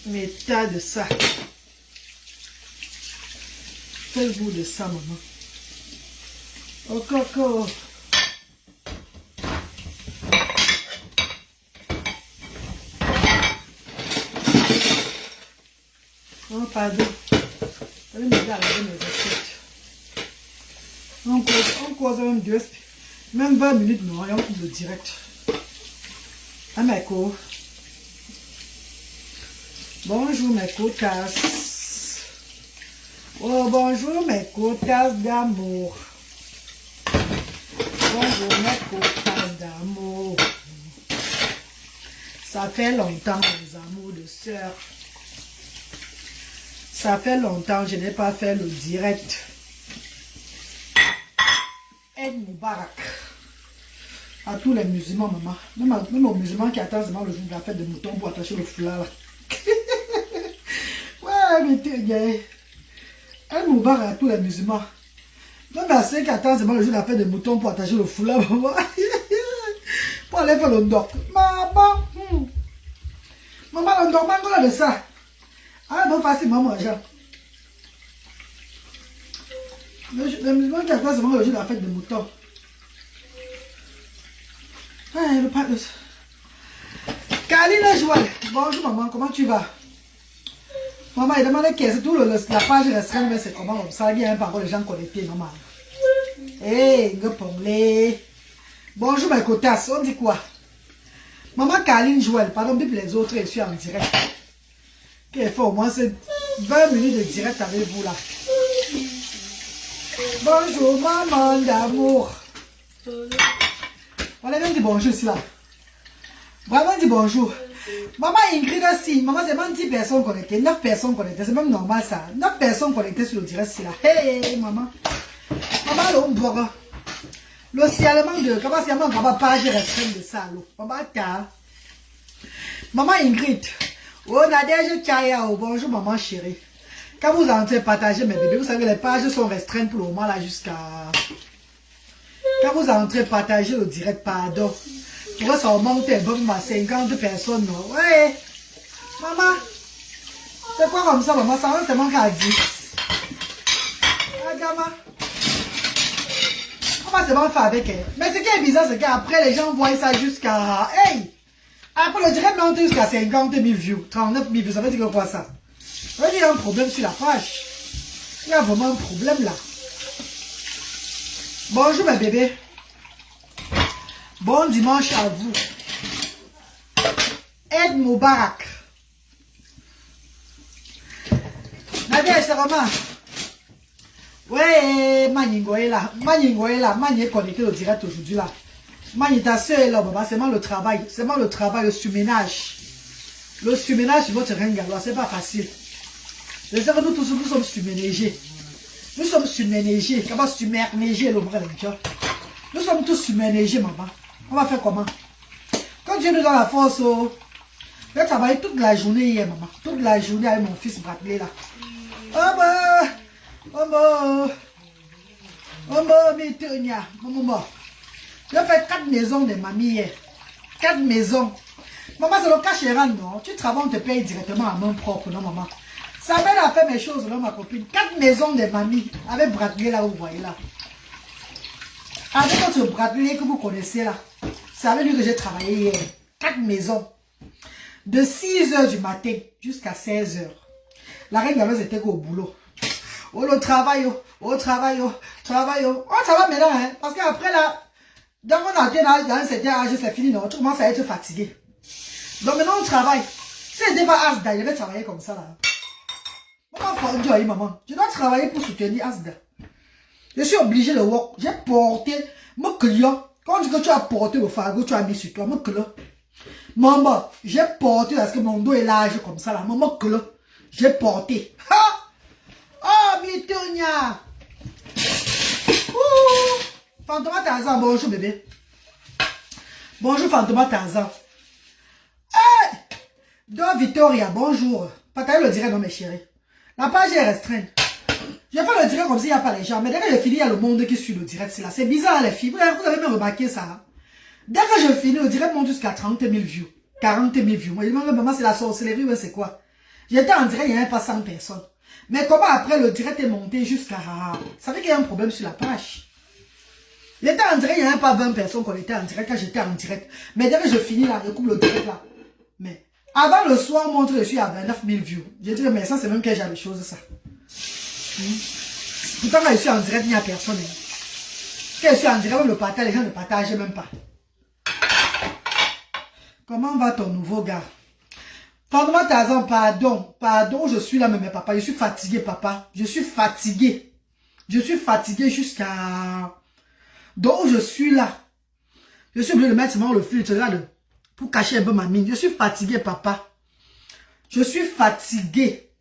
Mais tas de ça. Fais le goût de ça, maman. Oh, coco. Oh, pardon. Allez me regarder mes assiettes. On cause même même 20 minutes, non, et on coupe le direct. Ah, mes co. Bonjour, mes cotasses. Oh, bonjour, mes cotasses d'amour. Bonjour, mes cotasses d'amour. Ça fait longtemps, les amours de sœurs. Ça fait longtemps que je n'ai pas fait le direct. Eid Mubarak à tous les musulmans, maman. Même aux musulmans qui attendent seulement le jour de la fête de mouton pour attacher le foulard là. Ouais, mais t'es gay. Eid Mubarak à tous les musulmans. Même à ceux qui attendent seulement le jour de la fête de mouton pour attacher le foulard, maman. Pour aller faire le doc. Maman. Maman, le doc, maman, de ça. Ah, bon, facile, maman, Jean. Le musulman qui attend seulement le jour de la fête de mouton. Ah, le pas de ça. Kaline Joël. Bonjour, maman, comment tu vas? Maman, il demande qu'est-ce tout la page restreinte, mais c'est comment comme ça, il y a un parole les gens connectés, maman. Hé, hey, bonjour, mes cotasses, on dit quoi? Maman Kaline Joël, pardon, depuis les autres, je suis en direct. Qu'il faut au moins 20 minutes de direct avec vous là. Bonjour maman d'amour. On a même dit bonjour ici là. Vraiment dit bonjour. Maman Ingrid aussi. Maman c'est même 10 personnes connectées. 9 personnes connectées. C'est même normal ça. 9 personnes connectées sur le direct ici là. Hey maman. Maman l'ombre. Le signalement de. Comment c'est maman page restreinte de ça là. Maman ta. Maman Ingrid. Oh Nadège Chaya. Bonjour maman chérie. Quand vous entrez partager mes bébés, vous savez les pages sont restreintes pour le moment là jusqu'à... Quand vous entrez partager le direct, pardon. Pour ça augmente un peu à 50 personnes. Non? Ouais. Maman. C'est quoi comme ça maman? Ça va seulement qu'à 10. Ah gamin. On va seulement faire avec elle. Mais ce qui est bizarre, c'est qu'après les gens voient ça jusqu'à... Hey! Après le direct monte jusqu'à 50 000 views. 39 000 views. Ça veut dire quoi ça? Il y a un problème sur la page. Il y a vraiment un problème là. Bonjour mes bébés. Bon dimanche à vous. Eid Mubarak. Nadia, c'est Romain. Ouais, Maningo est là. Maningo est là. Maningo est connecté au direct aujourd'hui là. Maningo, ta soeur est là, maman. C'est moi le travail. C'est moi le travail, le surménage. Le surménage sur votre reine gallois, c'est pas facile. Je sais que nous tous, nous sommes surménagés. Nous sommes surménagés. Comment surménager le bras de nous sommes tous surménagés, maman. On va faire comment? Quand Dieu nous donne la force, j'ai travaillé toute la journée hier, maman. Toute la journée avec mon fils Bradley là. Oh bah! Oh bah! Oh bah, Mitonia! Maman, j'ai fait 4 maisons de mamie hier. 4 maisons. Maman, c'est le cas chez Rand, non? Tu travailles, on te paye directement à main propre, non, maman? Ça m'aide à faire mes choses, là, ma copine. 4 maisons de mamie, avec Bradley, là, vous voyez, là. Avec notre Bradley que vous connaissez, là. C'est avec lui que j'ai travaillé hier. 4 maisons. De 6 h du matin jusqu'à 16 h. La reine d'avance était au boulot. Oh, le travail, oh, travail, oh, travail, oh. Oh, ça va maintenant, hein. Parce qu'après, là, dans mon antenne, dans un certain âge, c'est fini, non. Tu commences à être fatigué. Donc maintenant, on travaille. Si c'était pas Asda, je vais travailler comme ça, là. Maman, je dois travailler pour soutenir Asda. Je suis obligé de work. J'ai porté mon client. Quand on dit que tu as porté le fardeau, tu as mis sur toi, mon client. Maman, j'ai porté parce que mon dos est large comme ça là. Maman, client, j'ai porté. Ha! Oh, Mitonia! Fantoma Tarzan, bonjour bébé. Bonjour Fantoma Tarzan. Hey! Don Victoria, bonjour. Partagez le direct dans mes chéris. La page est restreinte. Je fais le direct comme s'il n'y a pas les gens. Mais dès que je finis, il y a le monde qui suit le direct. C'est là. C'est bizarre les filles. Vous avez même remarqué ça. Hein? Dès que je finis, le direct monte jusqu'à 30 000 views. 40 000 views. Moi, je me demande, maman, c'est la sorcellerie, ouais, c'est quoi? J'étais en direct, il n'y avait pas 100 personnes. Mais comment après le direct est monté jusqu'à... Ça fait qu'il y a un problème sur la page. J'étais en direct, il n'y avait pas 20 personnes qu'on était en direct quand j'étais en direct. Mais dès que je finis là, je coupe le direct là. Mais avant le soir, on montre que je suis à 29 000 views. J'ai dit, mais ça, c'est même que j'ai des choses, ça. Pourtant, quand je suis en direct, il n'y a personne. Quand je suis en direct, même le partage, les gens ne partagent même pas. Comment va ton nouveau gars? Franchement, Tarzan, pardon, je suis là, mais papa, je suis fatigué, papa. Je suis fatigué. Je suis fatigué jusqu'à... Donc, je suis là. Je suis obligé de mettre le filtre là pour cacher un peu ma mine. Je suis fatigué, papa. Je suis fatigué.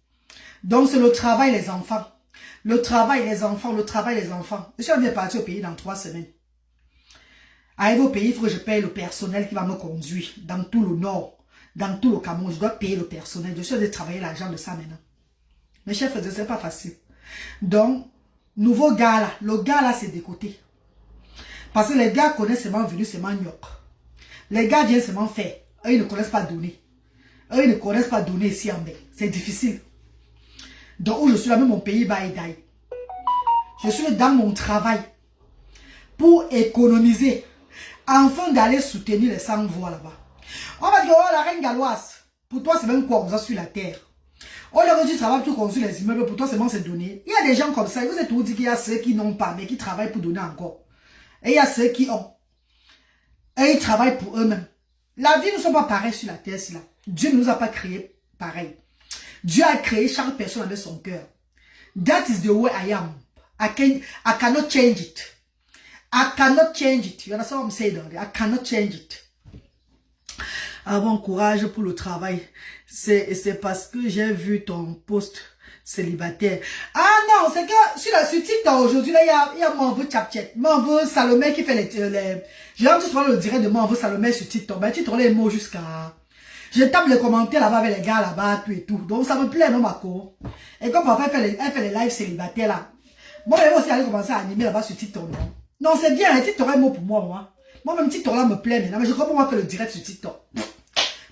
Donc, c'est le travail, les enfants. Le travail, les enfants, le travail, les enfants. Je suis bien parti au pays dans 3 semaines. Arrivé au pays, il faut que je paye le personnel qui va me conduire dans tout le nord. Dans tout le Cameroun, je dois payer le personnel. Je suis en train de travailler l'argent de ça maintenant. Mes chefs, ce n'est pas facile. Donc, nouveau gars là, le gars là, c'est décoté. Parce que les gars connaissent seulement venu, seulement gnoc. Les gars viennent seulement faire. Eux, ils ne connaissent pas donner. Eux, ils ne connaissent pas donner ici en baie. C'est difficile. Donc, où je suis là, même mon pays, baïdaï. Je suis dans mon travail pour économiser. Afin d'aller soutenir les 100 voix là-bas. On va dire, oh, la reine galloise, pour toi, c'est même quoi, on va sur la terre. Oh, le tu travailles pour construire les immeubles, pour toi, c'est bon, c'est donné. Il y a des gens comme ça, vous êtes tout dit qu'il y a ceux qui n'ont pas, mais qui travaillent pour donner encore. Et il y a ceux qui ont. Et ils travaillent pour eux-mêmes. La vie ne sont pas pareilles sur la terre, là. Dieu ne nous a pas créés pareil. Dieu a créé chaque personne avec son cœur. That is the way I am. I cannot change it. I cannot change it. You understand what I'm saying? I cannot change it. Ah, bon courage pour le travail. C'est parce que j'ai vu ton post célibataire. Ah non, c'est que sur TikTok aujourd'hui, là, il y a Manvo Chapchet. Manvo Salomé qui fait les j'ai entendu souvent le direct de Manvo Salomé sur TikTok. Ben, tu trouves les mots jusqu'à... Je tape les commentaires là-bas avec les gars là-bas, tout et tout. Donc, ça me plaît, non, ma co. Et comme parfois, elle fait les lives célibataires là. Moi, je vais aussi aller commencer à animer là-bas sur TikTok, non? Non, c'est bien, un TikTok est un mot pour moi, moi. Moi-même, TikTok là me plaît maintenant, mais je crois qu'on va faire le direct sur TikTok.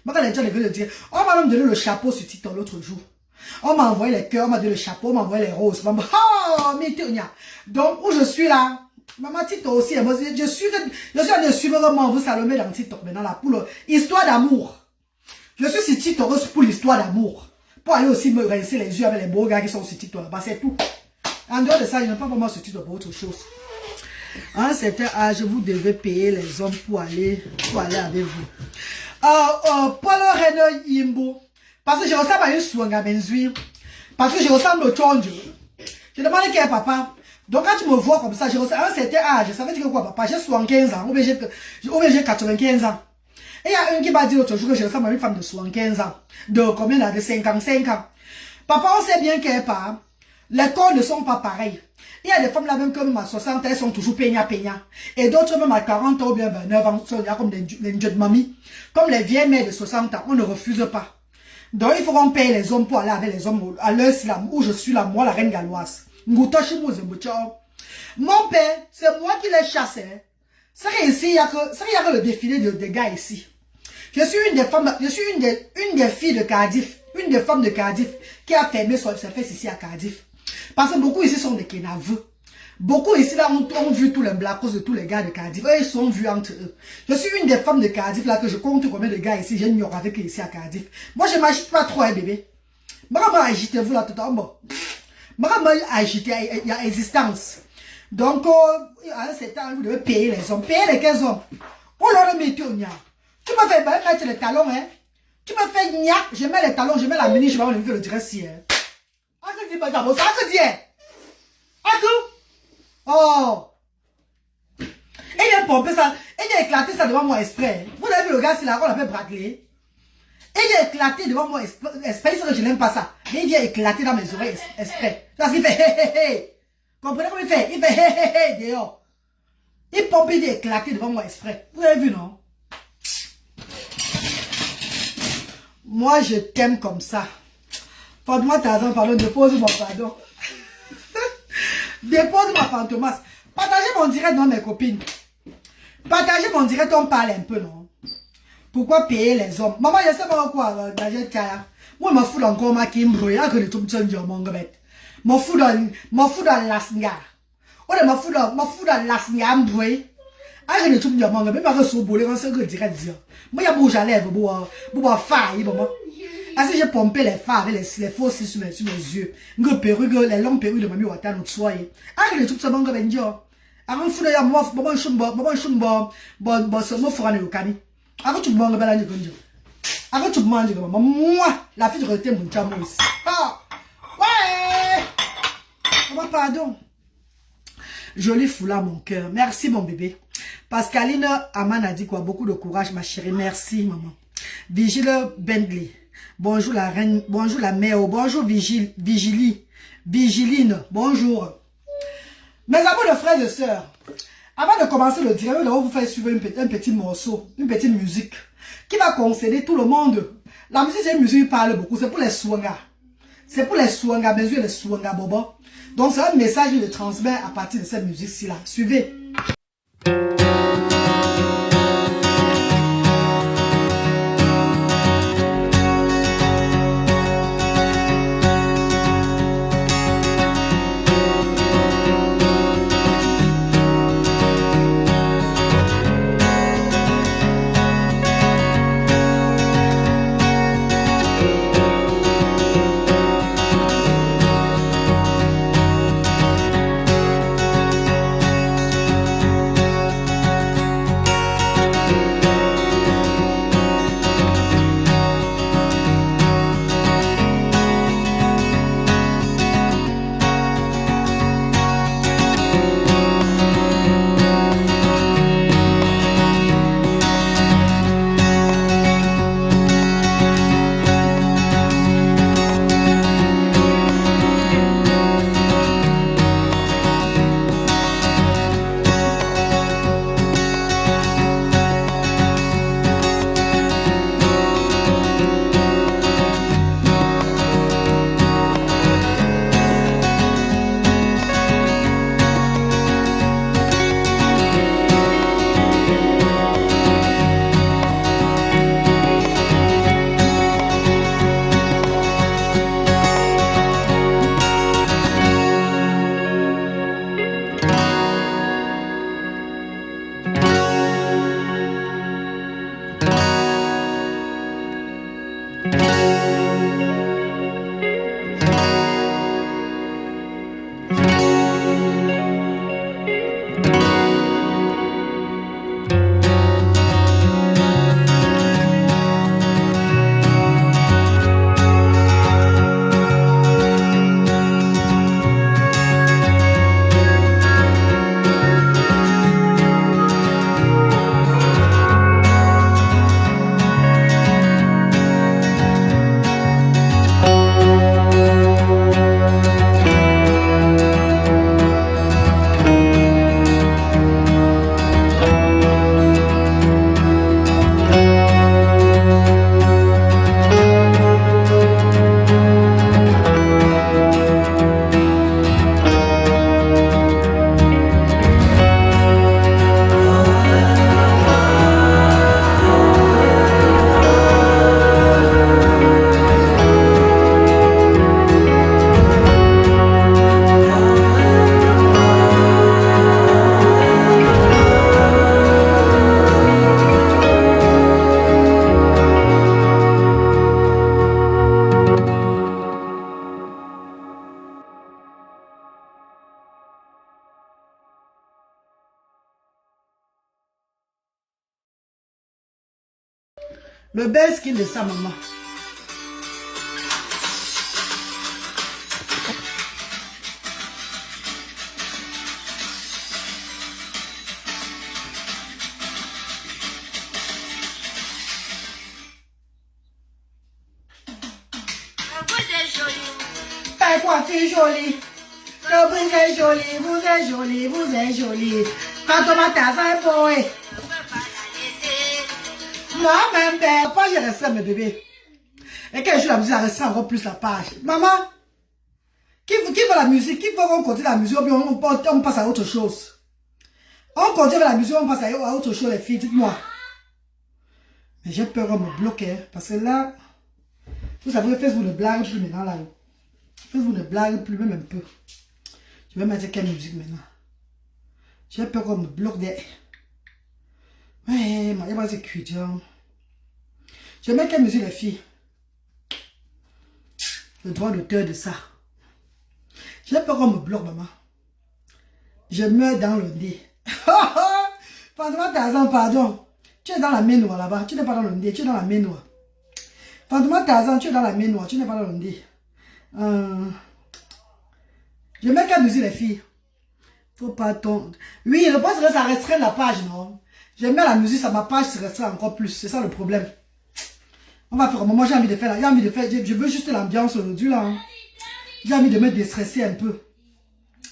Moi, quand les gens veulent le dire, on m'a même donné le chapeau sur TikTok l'autre jour. On m'a envoyé les cœurs, on m'a donné le chapeau, on m'a envoyé les roses. Oh, mais donc, où je suis là, maman TikTok aussi, je suis en train de suivre vraiment vous Salomé dans TikTok maintenant là, pour l'histoire d'amour. Je suis sur TikTok pour l'histoire d'amour. Pour aller aussi me rincer les yeux avec les beaux gars qui sont sur TikTok là-bas, c'est tout. En dehors de ça, je n'ai pas vraiment sur TikTok pour autre chose. À un certain âge, vous devez payer les hommes pour aller avec vous. Paul René Yimbo. Parce que je ressemble à une swanga benzui. Parce que je ressemble au Tchonjo. Je demande quel est papa. Donc quand tu me vois comme ça, je ressemble à un certain âge. Ça veut dire que quoi, papa? J'ai 75 ans. Ou bien j'ai 95 ans. Et il y a un qui m'a dit l'autre jour que je ressemble à une femme de 75 ans. De combien là? De 55 ans. Papa, on sait bien qu'elle part. Les corps ne sont pas pareils. Il y a des femmes là même comme à 60 ans, elles sont toujours peigna. Et d'autres même à 40 ans ou bien 29 ans, sont là comme les jeunes mamies. Comme les vieilles mères de 60 ans, on ne refuse pas. Donc il faut qu'on paye les hommes pour aller avec les hommes à l'heure où je suis là, moi la reine galloise. Mon père, c'est moi qui les chasse. C'est rien ici, il y a que le défilé des gars ici. Je suis une des femmes, je suis une des filles de Cardiff, une des femmes de Cardiff qui a fermé ses fesses ici à Cardiff. Parce que beaucoup ici sont des Kenaveux. Beaucoup ici là ont vu tous les blacks de tous les gars de Cardiff. Eux, ils sont vus entre eux. Je suis une des femmes de Cardiff là que je compte combien de gars ici. J'ai une avec ici à Cardiff. Moi, je m'agite pas trop, hein, bébé. Moi, agitez-vous là tout le temps. Moi, agitez, il y a existence. Donc, à un certain temps, vous devez payer les hommes. Payer les 15 hommes. Oh là là, mais tu me fais mettre les talons, hein. Tu me fais gnac. Je mets les talons, je mets la mini, je vais enlever le direct si, hein. Oh! Et il a pompé ça, et il a éclaté ça devant moi exprès. Vous avez vu le gars, c'est là qu'on l'appelle Bradley. Et il a éclaté devant moi exprès, je n'aime pas ça. Mais il vient éclater dans mes oreilles exprès. Parce qu'il fait hé hé hé. Comprenez comment il fait? Il fait hé hé hé dehors. Il pompe, il vient éclater devant moi exprès. Vous avez vu, non? Moi, je t'aime comme ça. Fais-moi Tarzan, pardon, dépose-moi, pardon. Dépose-moi, Fantomas. Partagez mon direct dans mes copines. Partagez mon direct, on parle un peu, non? Pourquoi payer les hommes? Maman, je sais pas quoi, moi, je m'en fous encore, ma qui me brouille, que les tout petits gens m'ont gabet. M'en fous dans l'asnga. On est m'en fous dans l'asnga, m'brouille. Ah, je ne trouve pas mais ma reçu boulé, on sait que dire. Moi, il y a beau j'allais, pour faille, maman. Ah, si j'ai pompé les phares avec les faux cils sur mes yeux. Une perruque, les longues perruques de mamie Wata, nous soyez. Ah, je ne trouve pas bon, ben, Dieu. Avant, fou d'ailleurs, moi, maman, chumbo, bon, ce mot fera le cani. Avant, tu me manges, ben, la avant, tu me manges, maman. Moi, la fille de rester mon chameau ici. Ah, ouais. Maman, pardon. Joli foulard, mon cœur. Merci, mon bébé. Pascaline Aman a dit quoi? Beaucoup de courage, ma chérie. Merci, maman. Vigile Bentley. Bonjour, la reine. Bonjour, la mère. Bonjour, Vigiline. Bonjour. Mes amis de frères et sœurs, avant de commencer le direct, nous allons vous faire suivre un petit morceau, une petite musique qui va concéder tout le monde. La musique, c'est une musique qui parle beaucoup. C'est pour les swanga. C'est pour les swanga, mes yeux, les swanga, bobo. Donc, c'est un message que je transmets à partir de cette musique-ci là. Suivez. Le best skin de sa maman. Pas quoi, fille jolie. Que vous êtes jolie, vous êtes jolie, vous êtes jolie. Quand on m'a tassé, boy. Moi-même, ben, pas j'ai resté mes bébés. Et quand je joue la musique, elle restera encore plus la page. Maman, qui veut la musique? Qui veut qu'on continue la musique ou bien on passe à autre chose? On continue la musique, on passe à autre chose, les filles, dites-moi. Mais j'ai peur qu'on me bloque, hein, parce que là, vous savez, Facebook ne blague plus maintenant là. Facebook ne blague plus, même un peu. Je vais mettre quelle musique maintenant? J'ai peur qu'on me bloque des... Ouais, il y a pas de étudiants. Je vais mettre quelle musique les filles? Le droit d'auteur de ça. J'ai peur qu'on me bloque, maman. Je meurs dans le nez. Fantôme Tarzan, pardon. Tu es dans la main noire là-bas. Tu n'es pas dans le nez, tu es dans la main noire. Fantôme Tarzan, tu es dans la main noire, tu n'es pas dans le nez. Je mets quelle musique les filles? Faut pas tomber. Oui, le poste ça restreint la page, non? Je mets la musique, ça ma page se restreint encore plus. C'est ça le problème. On va faire un moment, j'ai envie de faire là. J'ai envie de faire. Je veux juste l'ambiance aujourd'hui là. Hein. J'ai envie de me déstresser un peu.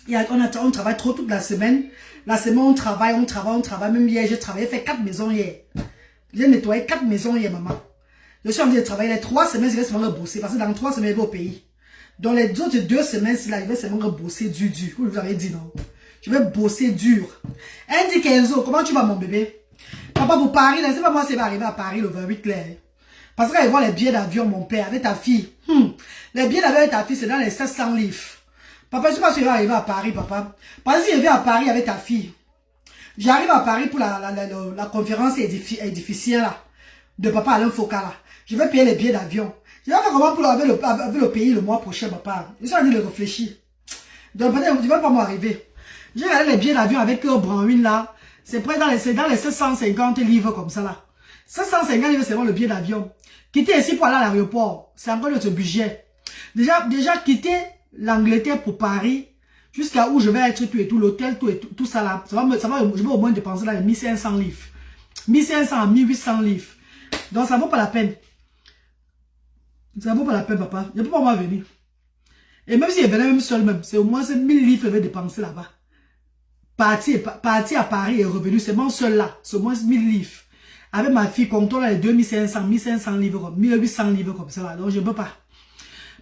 On travaille trop toute la semaine. La semaine, on travaille. Même hier, j'ai travaillé, j'ai fait 4 maisons hier. J'ai nettoyé 4 maisons hier, maman. Je suis en train de travailler les 3 semaines, je vais seulement bosser. Parce que dans 3 semaines, je vais au pays. Dans les autres 2 semaines, je vais seulement bosser dur. Comme je vous avais dit, non? Je vais bosser dur. Andy Kenzo, comment tu vas, mon bébé? Papa, pour Paris, là, c'est pas moi qui va arriver à Paris le 28 clair. Parce qu'elle voit les billets d'avion, mon père, avec ta fille. Les billets d'avion avec ta fille, c'est dans les 700 livres. Papa, je sais pas si je vais arriver à Paris, papa. Parce que si je vais à Paris avec ta fille, j'arrive à Paris pour la conférence édificielle là, de papa Alain Foucault là. Je vais payer les billets d'avion. Je vais faire comment pour avec le pays le mois prochain, papa. Je suis en train de réfléchir. Donc peut-être, tu vas pas m'arriver. J'ai regardé les billets d'avion avec Brandwin là. C'est près dans les 750 livres comme ça là. 750 livres, c'est vraiment le billet d'avion. Quitter ici pour aller à l'aéroport, c'est encore notre budget. Déjà quitter l'Angleterre pour Paris, jusqu'à où je vais être tout et tout, l'hôtel, tout ça là. Je vais au moins dépenser là les 1500 livres. 1500 à 1800 livres. Donc ça vaut pas la peine. Ça vaut pas la peine, papa. Je peux pas moi venir. Et même si je venais même seul même, c'est au moins 1000 livres que je vais dépenser là-bas. Partir à Paris et revenu, c'est mon seul là. C'est au moins 1000 livres. Avec ma fille, comptons là les 2500, 1500 livres, 1800 livres comme ça là. Donc je peux pas.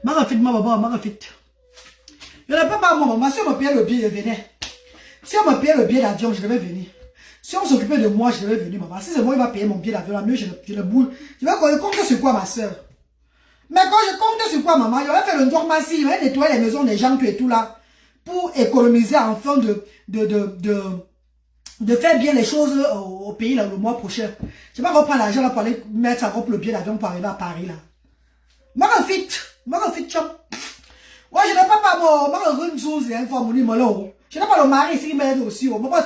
Ma refite, ma baba, ma refite. Je ne peux pas, moi, maman. Si on me payait le billet, je venais. Si on me payait le billet d'avion, je devais venir. Si on s'occupait de moi, je devais venir, maman. Si c'est moi qui va payer mon billet d'avion, là, mieux, je ne bouge. Je vais compter sur quoi, ma soeur? Mais quand je compte sur quoi, maman? J'aurais fait le dormaci, je vais nettoyer les maisons des gens, tout et tout là. Pour économiser enfin de faire bien les choses au pays là, le mois prochain. Je vais pas reprendre l'argent là pour aller mettre encore pour le billet d'avion pour arriver à Paris là. Ma refite, chum. Ouais, je n'ai pas moi, ma une chose, il y a une fois mon numéro. Je n'ai pas le mari ici qui m'aide aussi. Maman,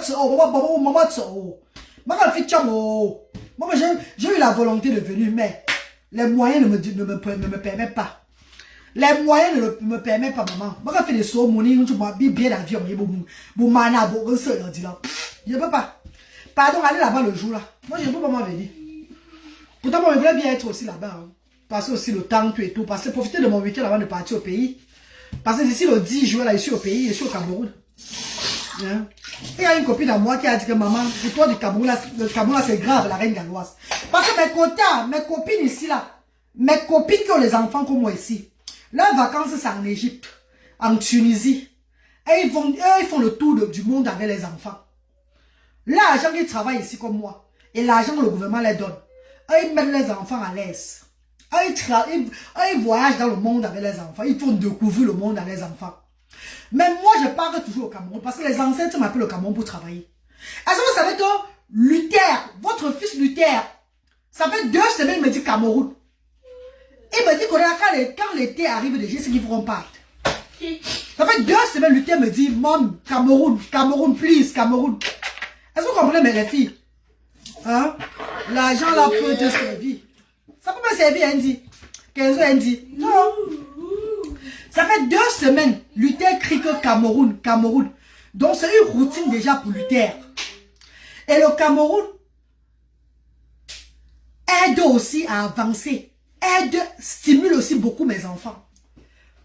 chum. Moi, j'ai eu la volonté de venir, mais les moyens ne me permettent pas. Les moyens ne me permettent pas, maman. Moi, quand je fais des sauts, mon nez, tu m'as bien d'avion, je ne peux pas. Pardon, aller là-bas le jour là. Moi, je ne peux pas venir. Pourtant, moi, je voulais bien être aussi là-bas. Hein. Passer aussi le temps, tout et tout. Passer, profiter de mon week-end avant de partir au pays. Parce que d'ici le 10 juin, là, je suis au pays, je suis au Cameroun. Hein? Et il y a une copine à moi qui a dit que maman, pour toi du Cameroun, là, le Cameroun, là, c'est grave, la reine galloise. Parce que mes copines ici, là, mes copines qui ont les enfants comme moi ici, leurs vacances, c'est en Égypte, en Tunisie. Et ils font le tour du monde avec les enfants. L'argent qu'ils travaillent ici comme moi, et l'argent que le gouvernement les donne, ils mettent les enfants à l'aise. Ils voyagent dans le monde avec les enfants. Ils font découvrir le monde avec les enfants. Mais moi, je pars toujours au Cameroun parce que les ancêtres m'appellent au Cameroun pour travailler. Est-ce que vous savez que Luther, votre fils Luther, ça fait 2 semaines, il me dit Cameroun. Il me dit que quand l'été arrive déjà, c'est qu'ils feront part. Ça fait 2 semaines, Luther me dit, Mom, Cameroun, please, Cameroun. Est-ce que vous comprenez mes filles? Hein? L'argent là peut te servir. Ça peut me servir, Andy. 15 ans, Andy. Non. Ça fait 2 semaines, Luther crie que Cameroun. Donc c'est une routine déjà pour Luther. Et le Cameroun aide aussi à avancer. Stimule aussi beaucoup mes enfants.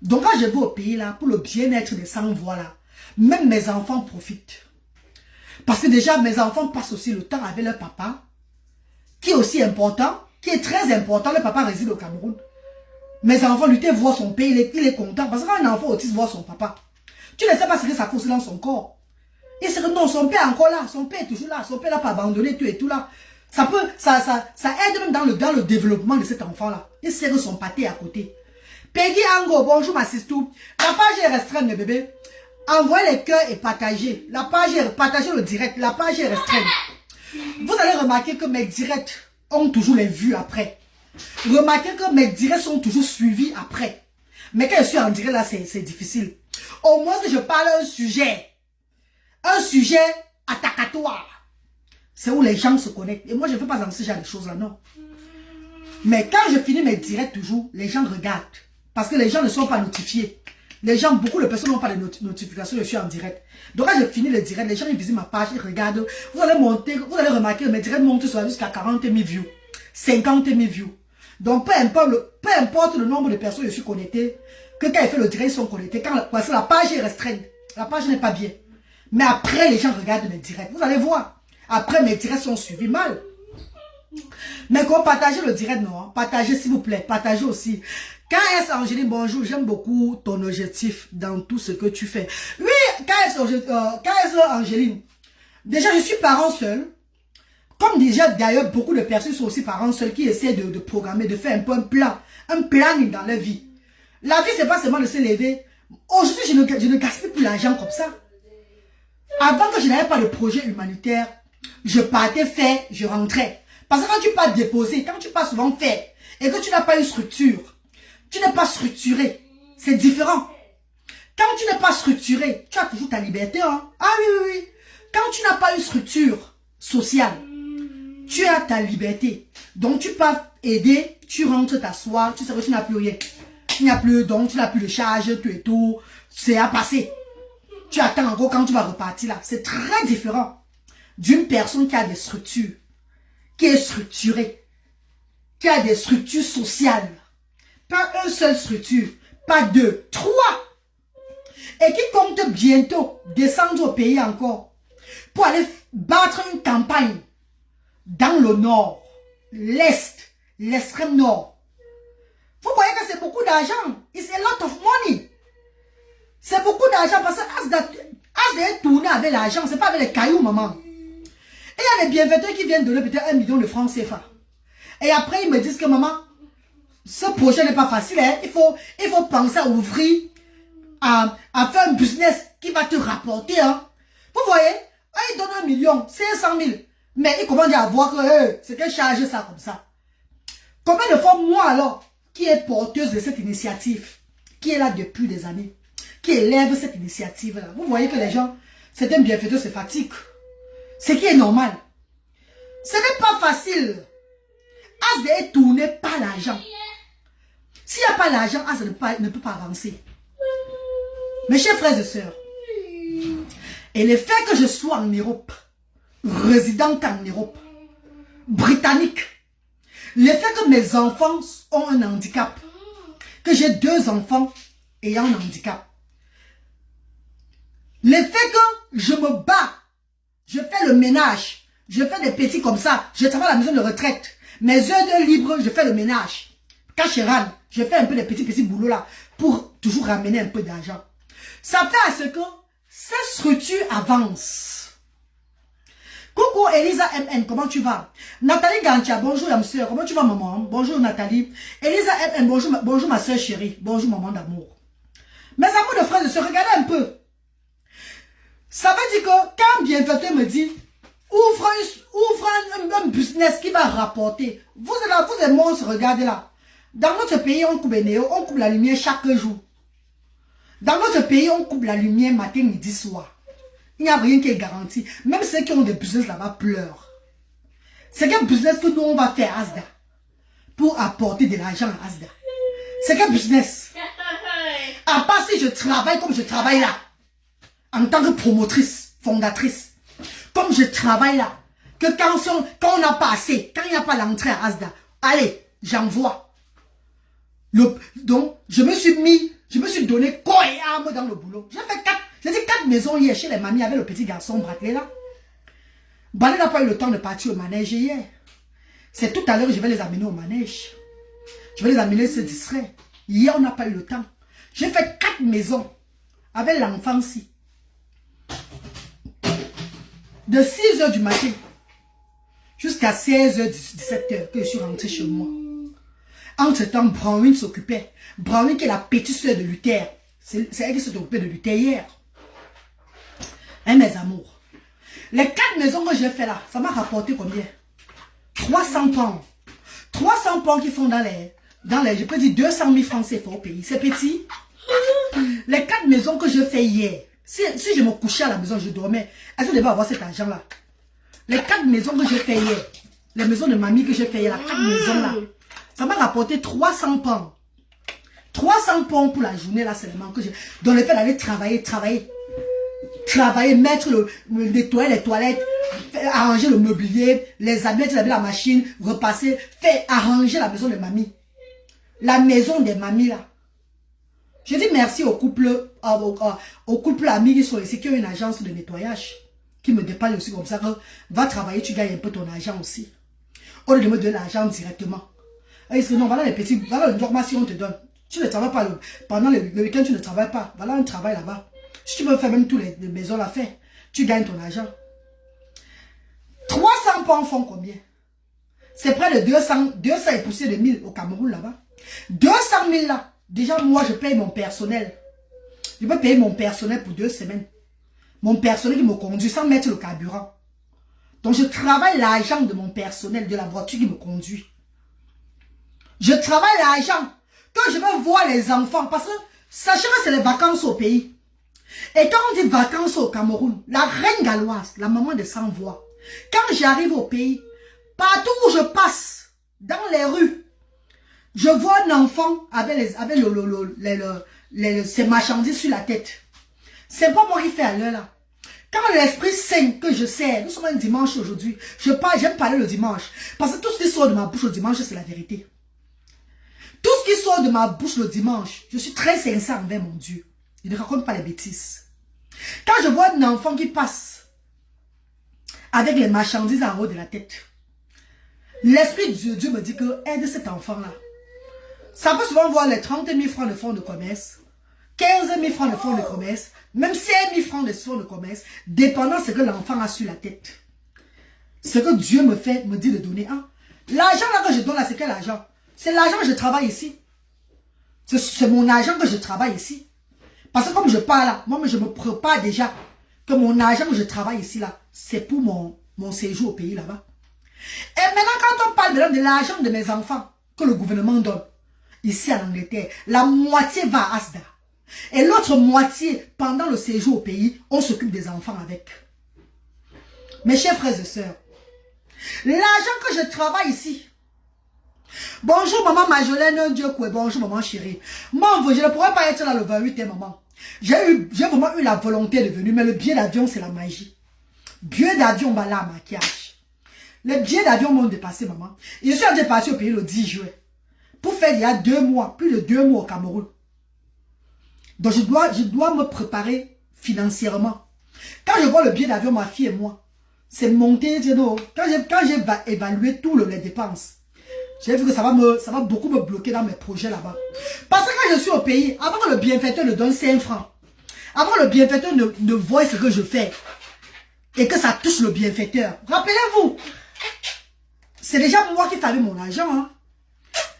Donc quand je vais au pays là, pour le bien-être des sans-voix là, même mes enfants profitent. Parce que déjà mes enfants passent aussi le temps avec leur papa, qui est aussi important, qui est très important. Le papa réside au Cameroun. Mes enfants, Luther voit son père, il est content. Parce que quand un enfant autiste voit son papa, tu ne sais pas ce que ça cause dans son corps. Et c'est que non, son père est encore là. Son père est toujours là. Son père n'a pas abandonné tout et tout là. Ça aide même dans le développement de cet enfant-là. Il sert son pâté à côté. Peggy Ango, bonjour ma sistou. La page est restreinte, mes bébés. Envoyez les cœurs et partagez. La page est partagez le direct. La page est restreinte. Vous allez remarquer que mes directs ont toujours les vues après. Remarquez que mes directs sont toujours suivis après. Mais quand je suis en direct là, c'est difficile. Au moins que je parle un sujet attakatoire. C'est où les gens se connectent. Et moi, je ne fais pas dans ce genre de choses-là, non. Mais quand je finis mes directs toujours, les gens regardent. Parce que les gens ne sont pas notifiés. Les gens, beaucoup de personnes n'ont pas de notifications, je suis en direct. Donc quand je finis le direct, les gens ils visitent ma page, ils regardent. Vous allez remarquer que mes directs montent jusqu'à 40 000 views. 50 000 views. Donc peu importe le nombre de personnes je suis connecté, que quand ils font le direct, ils sont connectés. Parce que la page est restreinte. La page n'est pas bien. Mais après, les gens regardent mes directs. Vous allez voir. Après, mes directs sont suivis mal. Mais quand partagez le direct, non. Partagez, s'il vous plaît. Partagez aussi. KS Angéline, bonjour. J'aime beaucoup ton objectif dans tout ce que tu fais. Oui, KS Angéline. Déjà, je suis parent seul. Comme déjà, d'ailleurs, beaucoup de personnes sont aussi parents seuls qui essaient de programmer, de faire un peu un planning dans leur vie. La vie, c'est pas seulement de se lever. Aujourd'hui, je ne gaspille plus l'argent comme ça. Avant que je n'avais pas de projet humanitaire, je partais faire, je rentrais. Parce que quand tu pars déposer, quand tu pars souvent faire, et que tu n'as pas une structure, tu n'es pas structuré, c'est différent. Quand tu n'es pas structuré, tu as toujours ta liberté. Hein? Ah oui. Quand tu n'as pas une structure sociale, tu as ta liberté. Donc tu peux aider, tu rentres t'asseoir, tu sais que tu n'as plus rien. Tu n'as plus de charge, tout et tout. C'est à passer. Tu attends encore quand tu vas repartir là. C'est très différent d'une personne qui a des structures, qui est structurée, qui a des structures sociales. Pas une seule structure, pas deux, trois. Et qui compte bientôt descendre au pays encore pour aller battre une campagne dans le nord, l'est, l'extrême nord. Vous voyez que c'est beaucoup d'argent. It's a lot of money. C'est beaucoup d'argent parce que Asda est tourné avec l'argent, c'est pas avec les cailloux, maman. Et il y a des bienfaiteurs qui viennent donner peut-être 1 million de francs CFA. Et après, ils me disent que maman, ce projet n'est pas facile. Hein. Il faut penser à ouvrir, à faire un business qui va te rapporter. Hein. Vous voyez, ils donnent 1 million, 500 000. Mais ils commencent à voir que c'est qu'elle charge ça comme ça. Combien de fois, moi alors, qui est porteuse de cette initiative, qui est là depuis des années, qui élève cette initiative-là. Vous voyez que les gens, c'est un bienfaiteur, se fatiguent. Ce qui est normal. Ce n'est pas facile. Asda est tourné par l'argent. S'il n'y a pas l'argent, Asda ne peut pas avancer. Mes chers frères et sœurs, et le fait que je sois en Europe, résidente en Europe, britannique, le fait que mes enfants ont un handicap, que j'ai 2 enfants ayant un handicap, le fait que je me bats, je fais le ménage, je fais des petits comme ça, je travaille à la maison de retraite, mes heures de libre, je fais le ménage. Quand je rentre, je fais un peu des petits boulots là, pour toujours ramener un peu d'argent. Ça fait à ce que cette structure avance. Coucou Elisa MN, comment tu vas? Nathalie Gantia, bonjour ma soeur, comment tu vas maman? Bonjour Nathalie. Elisa MN, bonjour ma soeur chérie, bonjour maman d'amour. Mes amours de frères et sœurs, regardez un peu. Ça veut dire que quand bienfaiteur me dit ouvre un business qui va rapporter, vous êtes là, vous êtes monstres, regardez là. Dans notre pays, on coupe les néos, on coupe la lumière chaque jour. Dans notre pays, on coupe la lumière matin, midi, soir. Il n'y a rien qui est garanti. Même ceux qui ont des business là-bas pleurent. C'est quel business que nous on va faire Asda pour apporter de l'argent à Asda? C'est quel business? À part si je travaille comme je travaille là, en tant que promotrice, fondatrice, comme je travaille là, que quand on n'a pas assez, quand il n'y a pas l'entrée à Asda, allez, j'envoie. Donc, je me suis donné corps et âme dans le boulot. J'ai dit 4 maisons hier chez les mamies avec le petit garçon braqué là. Balé n'a pas eu le temps de partir au manège hier. C'est tout à l'heure que je vais les amener au manège. Je vais les amener se distraire. Hier, on n'a pas eu le temps. J'ai fait 4 maisons avec l'enfant ici. De 6 h du matin jusqu'à 16h, 17h que je suis rentré chez moi. Entre-temps, Brownie s'occupait. Brownie qui est la petite soeur de Luther. C'est elle qui s'est occupée de Luther hier. Hein, mes amours. Les 4 maisons que j'ai fait là, ça m'a rapporté combien? 300 pounds. 300 pounds qui font dans les, je peux dire 200 000 francs CFA au pays. C'est petit. Les 4 maisons que je fais hier, si je me couchais à la maison, je dormais, est-ce que je devais avoir cet argent-là? Les 4 maisons que je fais hier, les maisons de mamie que j'ai fait hier, les 4 maisons là, ça m'a rapporté 300 pounds. 300 pounds pour la journée là seulement que j'ai. Dans le fait d'aller travailler, mettre nettoyer les toilettes, arranger le mobilier, les habiller, la machine, repasser, faire arranger la maison de mamie. La maison des mamies là. Je dis merci au couple amis qui sont ici, qui ont une agence de nettoyage, qui me dépanne aussi comme ça, que va travailler, tu gagnes un peu ton argent aussi. Au lieu de me donner l'argent directement. Et non, voilà les petits, voilà une formation on te donne. Tu ne travailles pas pendant le week-end, tu ne travailles pas. Voilà un travail là-bas. Si tu veux faire même tous les maisons là, fais. Tu gagnes ton argent. 300 pounds font combien? C'est près de 200 et poussé de 1000 au Cameroun là-bas. 200 000 là. Déjà, moi, je paye mon personnel. Je peux payer mon personnel pour 2 semaines. Mon personnel qui me conduit sans mettre le carburant. Donc, je travaille l'argent de mon personnel, de la voiture qui me conduit. Je travaille l'argent. Quand je vais voir les enfants, parce que sachez que c'est les vacances au pays. Et quand on dit vacances au Cameroun, la reine galloise, la maman de 100 voix, quand j'arrive au pays, partout où je passe, dans les rues, je vois un enfant avec ses marchandises sur la tête. C'est pas moi qui fais à l'heure là. Quand l'esprit saigne que je sers, nous sommes un dimanche aujourd'hui, j'aime parler le dimanche. Parce que tout ce qui sort de ma bouche le dimanche, c'est la vérité. Tout ce qui sort de ma bouche le dimanche, je suis très sincère envers mon Dieu. Il ne raconte pas les bêtises. Quand je vois un enfant qui passe avec les marchandises en haut de la tête, l'esprit de Dieu me dit que aide cet enfant-là. Ça peut souvent voir les 30 000 francs de fonds de commerce, 15 000 francs de fonds de commerce, même 5 000 francs de fonds de commerce, dépendant de ce que l'enfant a sur la tête. Ce que Dieu me dit de donner. Hein? L'argent là que je donne là, c'est quel argent? C'est l'argent que je travaille ici. C'est mon argent que je travaille ici. Parce que comme je parle là, moi je me prépare déjà que mon argent que je travaille ici là, c'est pour mon séjour au pays là-bas. Et maintenant quand on parle de l'argent de mes enfants que le gouvernement donne, ici en Angleterre, la moitié va à Asda. Et l'autre moitié, pendant le séjour au pays, on s'occupe des enfants avec. Mes chers frères et sœurs, l'argent que je travaille ici. Bonjour maman Majolaine, Dieu coué, bonjour maman chérie. Moi, je ne pourrais pas être là le 28, maman. J'ai vraiment eu la volonté de venir, mais le billet d'avion, c'est la magie. Billet d'avion, bah là, maquillage. Les billets d'avion m'ont dépassé, maman. Je suis déjà parti au pays le 10 juin. Pour faire il y a 2 mois, plus de 2 mois au Cameroun. Donc je dois me préparer financièrement. Quand je vois le billet d'avion, ma fille et moi, c'est monté, quand j'ai évalué tous les dépenses, j'ai vu que ça va beaucoup me bloquer dans mes projets là-bas. Parce que quand je suis au pays, avant que le bienfaiteur ne donne 5 francs, avant que le bienfaiteur ne voie ce que je fais, et que ça touche le bienfaiteur, rappelez-vous, c'est déjà moi qui fais mon argent. Hein.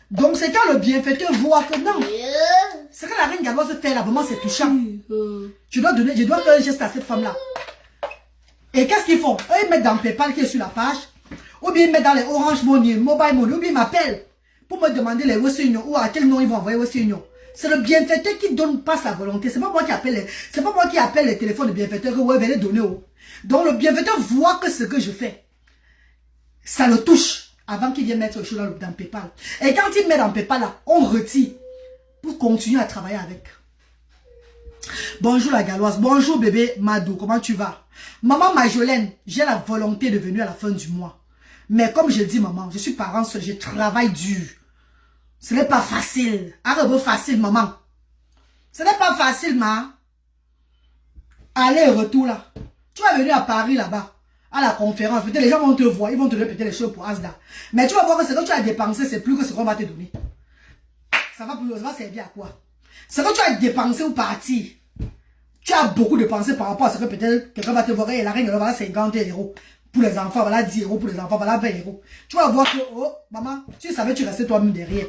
Donc c'est quand le bienfaiteur voit que non, ce que la reine galloise fait là, vraiment c'est touchant. Je dois faire un geste à cette femme-là. Et qu'est-ce qu'ils font? Eux, ils mettent dans PayPal qui est sur la page, ou bien ils mettent dans les Orange Money, Mobile Money, ou bien ils m'appellent pour me demander les Western Union, ou à quel nom ils vont envoyer Western Union. C'est le bienfaiteur qui donne pas sa volonté. C'est pas moi qui appelle les téléphones de bienfaiteur que ouais, venez donner. Donc le bienfaiteur voit que ce que je fais, ça le touche avant qu'il vienne mettre le chose dans PayPal. Et quand il met dans PayPal là, on retire pour continuer à travailler avec. Bonjour la galloise, bonjour bébé Madou, comment tu vas? Maman Majolaine, j'ai la volonté de venir à la fin du mois. Mais comme je dis maman, je suis parent seul, je travaille dur. Ce n'est pas facile. Arrête facile maman. Ce n'est pas facile ma. Aller et retour là. Tu vas venir à Paris là-bas, à la conférence. Peut-être les gens vont te voir, ils vont te donner peut-être les choses pour Asda. Mais tu vas voir que ce que tu as dépensé, c'est plus que ce qu'on va te donner. Ça va servir à quoi? Ce que tu as dépensé ou parti, tu as beaucoup dépensé par rapport à ce que peut-être quelqu'un va te voir et la reine va 50 €. Pour les enfants, voilà 10 euros. Pour les enfants, voilà 20 euros. Tu vas voir que, oh, maman, tu savais, tu restais toi-même derrière.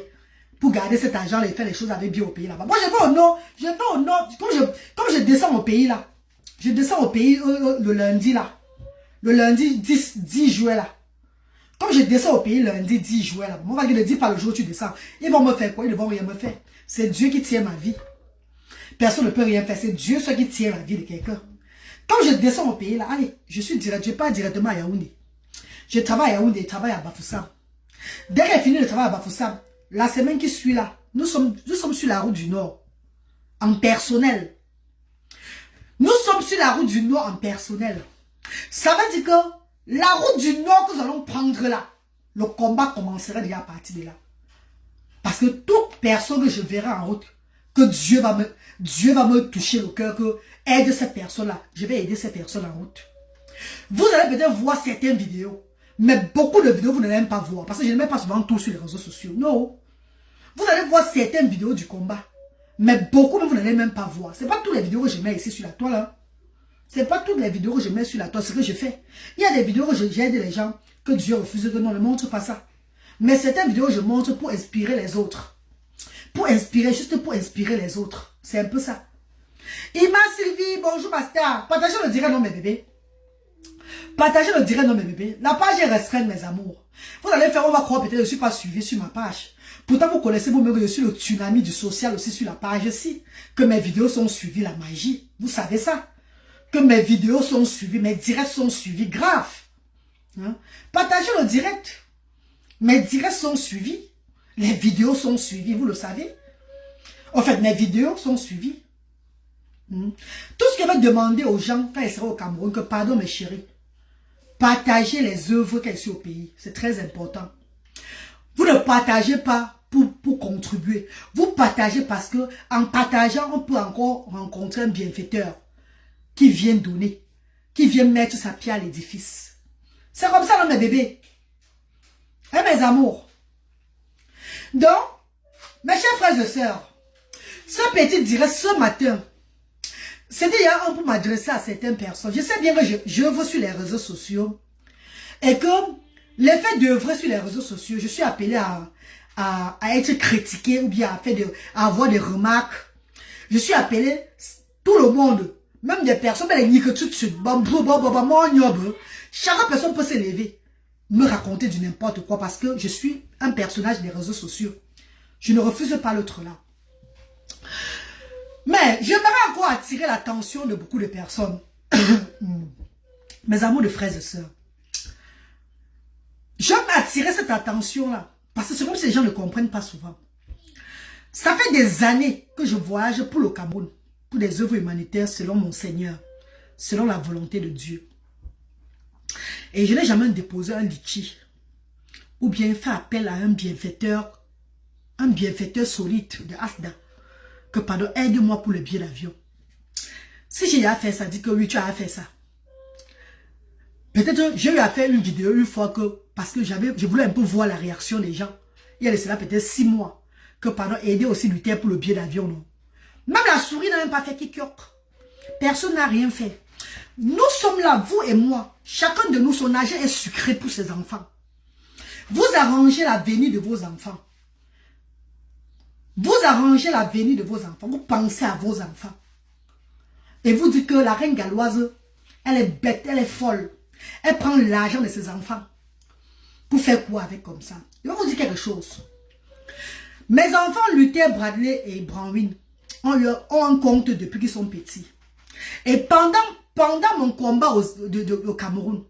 Pour garder cet argent et faire les choses avec bien au pays là-bas. Moi, je vais au nord. Je vais au nord. Comme je descends au pays là. Je descends au pays le lundi là. Le lundi 10 juillet là. Comme je descends au pays lundi 10 juillet là. On va dire ne dis pas le jour où tu descends. Ils vont me faire quoi? Ils ne vont rien me faire. C'est Dieu qui tient ma vie. Personne ne peut rien faire. C'est Dieu seul qui tient la vie de quelqu'un. Quand je descends au pays là, allez, je pars directement à Yaoundé. Je travaille à Yaoundé, je travaille à Bafoussam. Dès que j'ai fini le travail à Bafoussam, la semaine qui suit là, nous sommes sur la route du Nord. En personnel. Nous sommes sur la route du Nord en personnel. Ça veut dire que la route du Nord que nous allons prendre là, le combat commencera déjà à partir de là. Parce que toute personne que je verrai en route, que Dieu va me toucher le cœur, que aide cette personne-là, je vais aider cette personne en route. Vous allez peut-être voir certaines vidéos, mais beaucoup de vidéos vous n'allez même pas voir, parce que je ne mets pas souvent tout sur les réseaux sociaux. Non. Vous allez voir certaines vidéos du combat, mais beaucoup vous n'allez même pas voir. Ce n'est pas toutes les vidéos que je mets ici sur la toile. Hein. Ce n'est pas toutes les vidéos que je mets sur la toile, ce que je fais. Il y a des vidéos que j'aide les gens, que Dieu refuse que non, ne montre pas ça. Mais certaines vidéos, je montre pour inspirer les autres. Pour inspirer, juste pour inspirer les autres. C'est un peu ça. Ima Sylvie, bonjour ma star. Partagez le direct, non mes bébés. Partagez le direct, non mes bébés. La page est restreinte, mes amours. Vous allez faire, on va croire peut-être que je ne suis pas suivi sur ma page. Pourtant, vous connaissez vous-même que je suis le tsunami du social aussi sur la page ici. Que mes vidéos sont suivies, la magie. Vous savez ça. Que mes vidéos sont suivies, mes directs sont suivis, grave. Hein? Partagez le direct. Mes directs sont suivis. Les vidéos sont suivies, vous le savez. En fait, mes vidéos sont suivies. Tout ce que je vais demander aux gens quand ils seront au Cameroun, que pardon mes chéris, partagez les œuvres qu'il y a ici au pays. C'est très important. Vous ne partagez pas pour contribuer. Vous partagez parce que en partageant, on peut encore rencontrer un bienfaiteur qui vient donner, qui vient mettre sa pierre à l'édifice. C'est comme ça, non, mes bébés. Hein, mes amours. Donc, mes chers frères et sœurs, ce petit direct ce matin, c'était un pour m'adresser à certaines personnes. Je sais bien que j'œuvre sur les réseaux sociaux et que l'effet d'œuvrer sur les réseaux sociaux, je suis appelé à être critiqué ou bien à avoir des remarques. Je suis appelé, tout le monde, même des personnes, que tout de suite, chaque personne peut s'élever, me raconter du n'importe quoi parce que je suis un personnage des réseaux sociaux. Je ne refuse pas l'autre là. Mais j'aimerais encore attirer l'attention de beaucoup de personnes. Mes amours de frères et sœurs. J'aime attirer cette attention-là. Parce que c'est comme si les gens ne comprennent pas souvent. Ça fait des années que je voyage pour le Cameroun. Pour des œuvres humanitaires selon mon Seigneur. Selon la volonté de Dieu. Et je n'ai jamais déposé un litchi. Ou bien fait appel à un bienfaiteur solide de Asda. Que pardon, aide-moi pour le billet d'avion. Si j'ai eu à faire ça, dis que oui, tu as fait ça. Peut-être j'ai eu à faire une vidéo une fois que, parce que je voulais un peu voir la réaction des gens. Il y a de cela peut-être 6 mois. Que pardon, aider aussi lutter pour le billet d'avion, non. Même la souris n'a même pas fait kikok. Personne n'a rien fait. Nous sommes là, vous et moi. Chacun de nous, son argent est sucré pour ses enfants. Vous arrangez l'avenir de vos enfants. Vous arrangez l'avenir de vos enfants. Vous pensez à vos enfants. Et vous dites que la reine galloise, elle est bête, elle est folle. Elle prend l'argent de ses enfants. Pour faire quoi avec comme ça? Je vais vous dire quelque chose. Mes enfants Luther, Bradley et Branwyn ont un compte depuis qu'ils sont petits. Et pendant mon combat au Cameroun,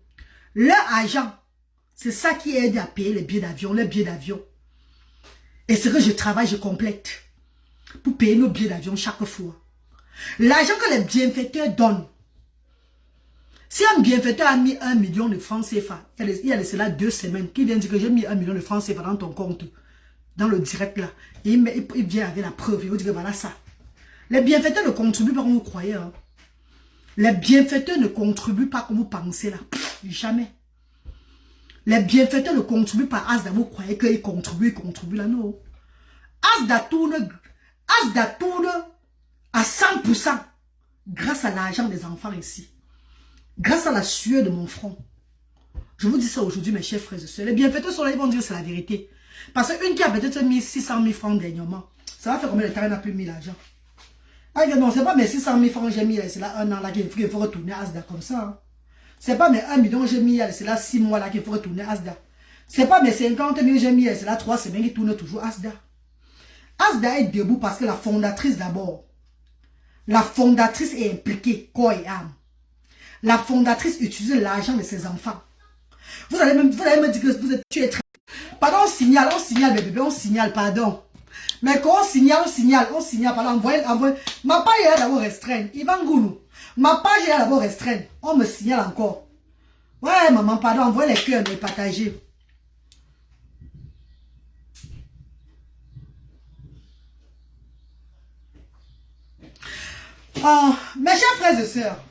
leur argent, c'est ça qui aide à payer les billets d'avion, Et ce que je travaille, je complète. Pour payer nos billets d'avion chaque fois. L'argent que les bienfaiteurs donnent. Si un bienfaiteur a mis 1 million de francs CFA, il y a de cela 2 semaines, qui vient dire que j'ai mis 1 million de francs CFA dans ton compte, dans le direct là, et il vient avec la preuve, il vous dit que voilà ça. Les bienfaiteurs ne contribuent pas comme vous croyez. Hein. Les bienfaiteurs ne contribuent pas comme vous pensez là. Jamais. Les bienfaiteurs ne contribuent pas à Asda, vous croyez qu'ils contribuent là, non. Asda tourne à 100% grâce à l'argent des enfants ici. Grâce à la sueur de mon front. Je vous dis ça aujourd'hui, mes chers frères et sœurs. Les bienfaiteurs sont là, ils vont dire que c'est la vérité. Parce qu'une qui a peut-être mis 600 000 francs dernièrement, ça va faire combien de temps elle n'a plus mis l'argent? Ah non, c'est pas mes 600 000 francs que j'ai mis, c'est là un an là qu'il faut retourner à Asda comme ça. Hein. C'est pas mes 1 million que j'ai mis, c'est là 6 mois là qu'il faut retourner à Asda. C'est pas mes 50 000 que j'ai mis, c'est là 3 semaines qui tournent toujours à Asda. Asda est debout parce que la fondatrice d'abord, la fondatrice est impliquée, corps et âme. La fondatrice utilise l'argent de ses enfants. Vous allez me dire que tu es très... Pardon, on signale mes bébés, on signale, pardon. Mais quand on signale, pardon, envoyez. Ma page est d'abord restreinte. Ivan Gounou. Ma page est d'abord restreinte. On me signale encore. Ouais, maman, pardon, envoyez les cœurs, les partager. Oh, mes chers frères et sœurs,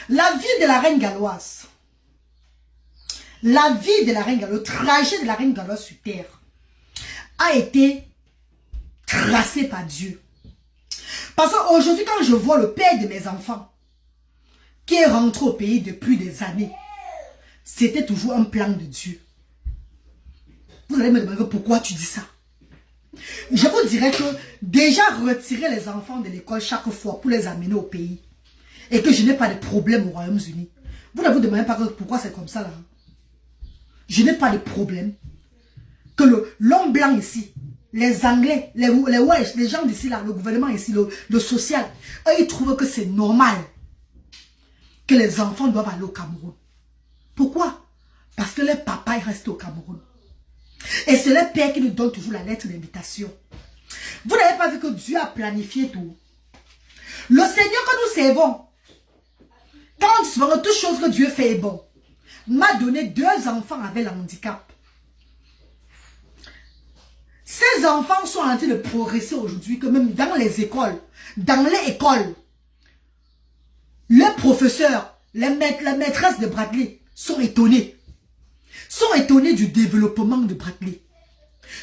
la vie de la reine galloise, le trajet de la reine galloise sur terre a été tracé par Dieu. Parce qu'aujourd'hui, quand je vois le père de mes enfants qui est rentré au pays depuis des années, c'était toujours un plan de Dieu. Vous allez me demander pourquoi tu dis ça. Je vous dirais que déjà retirer les enfants de l'école chaque fois pour les amener au pays et que je n'ai pas de problème au Royaume-Uni. Vous ne vous demandez pas pourquoi c'est comme ça là. Je n'ai pas de problème. Que l'homme blanc ici, les Anglais, les Welsh, les gens d'ici là, le gouvernement ici, le social, eux ils trouvent que c'est normal que les enfants doivent aller au Cameroun. Pourquoi? Parce que les papas ils restent au Cameroun. Et c'est le père qui nous donne toujours la lettre d'invitation. Vous n'avez pas vu que Dieu a planifié tout. Le Seigneur que nous servons, quand on dit toute chose que Dieu fait est bon, m'a donné 2 enfants avec le handicap. Ces enfants sont en train de progresser aujourd'hui, que même dans les écoles, les professeurs, les maîtresses de Bradley sont étonnés. Sont étonnés du développement de Bradley.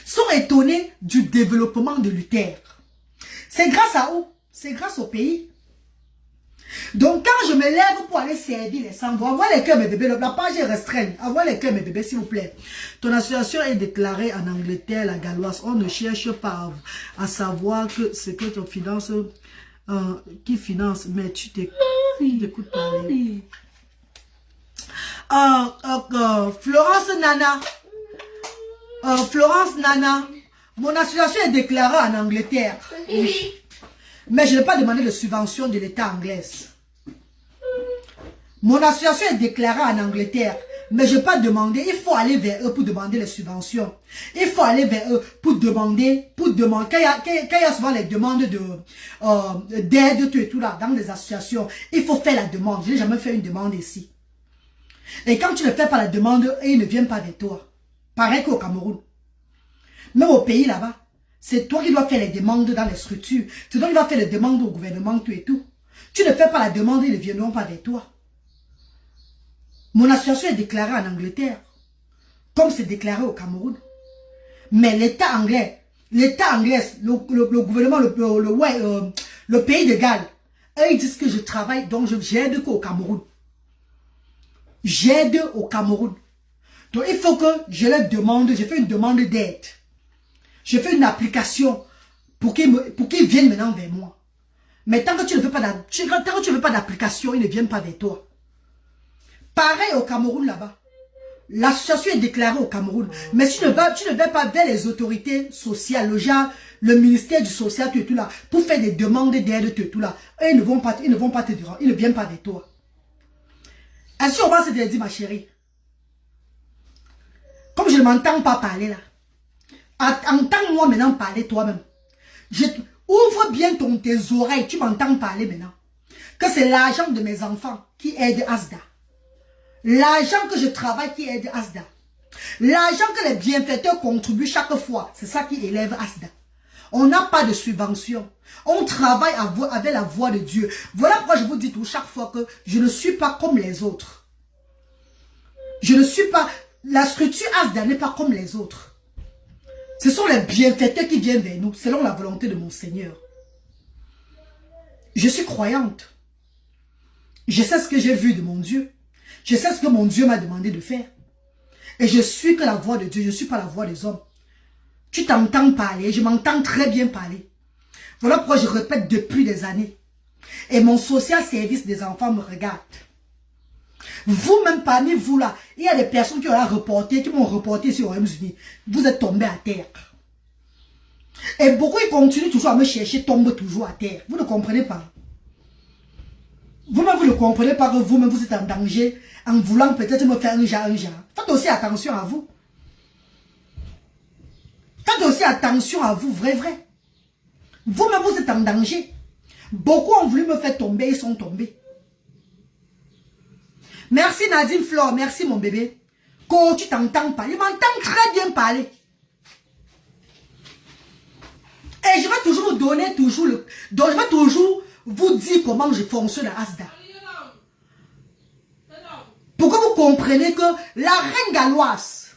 Sont étonnés du développement de Luther. C'est grâce à où? C'est grâce au pays. Donc quand je me lève pour aller servir les sans-voix, envoie les cœurs mes bébés, la page est restreinte. Envoie les cœurs mes bébés s'il vous plaît. Ton association est déclarée en Angleterre, la galloise. On ne cherche pas à savoir que c'est que ton finance, qui finance, mais tu t'écoutes parler. Florence Nana, mon association est déclarée en Angleterre. Oui. Mais je n'ai pas demandé de subvention de l'État anglais. Mon association est déclarée en Angleterre. Mais je n'ai pas demandé. Il faut aller vers eux pour demander les subventions. Il faut aller vers eux pour demander. Quand il y a souvent les demandes d'aide, tout là, dans les associations, il faut faire la demande. Je n'ai jamais fait une demande ici. Et quand tu ne fais pas la demande, ils ne viennent pas vers toi. Pareil qu'au Cameroun. Même au pays là-bas. C'est toi qui dois faire les demandes dans les structures. C'est toi qui dois faire les demandes au gouvernement, tout et tout. Tu ne fais pas la demande, ils ne viendront pas vers toi. Mon association est déclarée en Angleterre. Comme c'est déclaré au Cameroun. Mais l'État anglais, le gouvernement, le pays de Galles, eux ils disent que je travaille, donc j'aide qu'au Cameroun. J'aide au Cameroun. Donc il faut que je leur demande, je fais une demande d'aide. Je fais une application pour qu'ils viennent maintenant vers moi. Mais tant que tu ne veux pas d'application, ils ne viennent pas vers toi. Pareil au Cameroun là-bas. L'association est déclarée au Cameroun. Mais tu ne vas pas vers les autorités sociales, le ministère du social, tout là, pour faire des demandes d'aide, tout là. Eux, ils ne vont pas te dire, ils ne viennent pas vers toi. Est-ce qu'on va se dire, ma chérie? Comme je ne m'entends pas parler là. Entends-moi maintenant parler toi-même. Ouvre bien tes oreilles, tu m'entends parler maintenant. Que c'est l'argent de mes enfants qui aide Asda. L'argent que je travaille qui aide Asda. L'argent que les bienfaiteurs contribuent chaque fois, c'est ça qui élève Asda. On n'a pas de subvention. On travaille avec la voix de Dieu. Voilà pourquoi je vous dis tout chaque fois que je ne suis pas comme les autres. Je ne suis pas... La structure Asda n'est pas comme les autres. Ce sont les bienfaiteurs qui viennent vers nous, selon la volonté de mon Seigneur. Je suis croyante. Je sais ce que j'ai vu de mon Dieu. Je sais ce que mon Dieu m'a demandé de faire. Et je suis que la voix de Dieu, je ne suis pas la voix des hommes. Tu t'entends parler, je m'entends très bien parler. Voilà pourquoi je répète depuis des années. Et mon social service des enfants me regarde. Vous-même parmi vous là, il y a des personnes qui m'ont reporté sur les États-Unis. Vous êtes tombés à terre. Et beaucoup ils continuent toujours à me chercher, tombent toujours à terre. Vous ne comprenez pas. Vous-même vous ne comprenez pas que vous-même vous êtes en danger en voulant peut-être me faire un genre. Faites aussi attention à vous. Faites aussi attention à vous, vrai. Vous-même vous êtes en danger. Beaucoup ont voulu me faire tomber, ils sont tombés. Merci Nadine Flore, merci mon bébé. Quand tu t'entends parler, il m'entend très bien parler. Et je vais toujours vous donner donc je vais toujours vous dire comment je fonctionne à Asda. Pour que vous compreniez que la reine galloise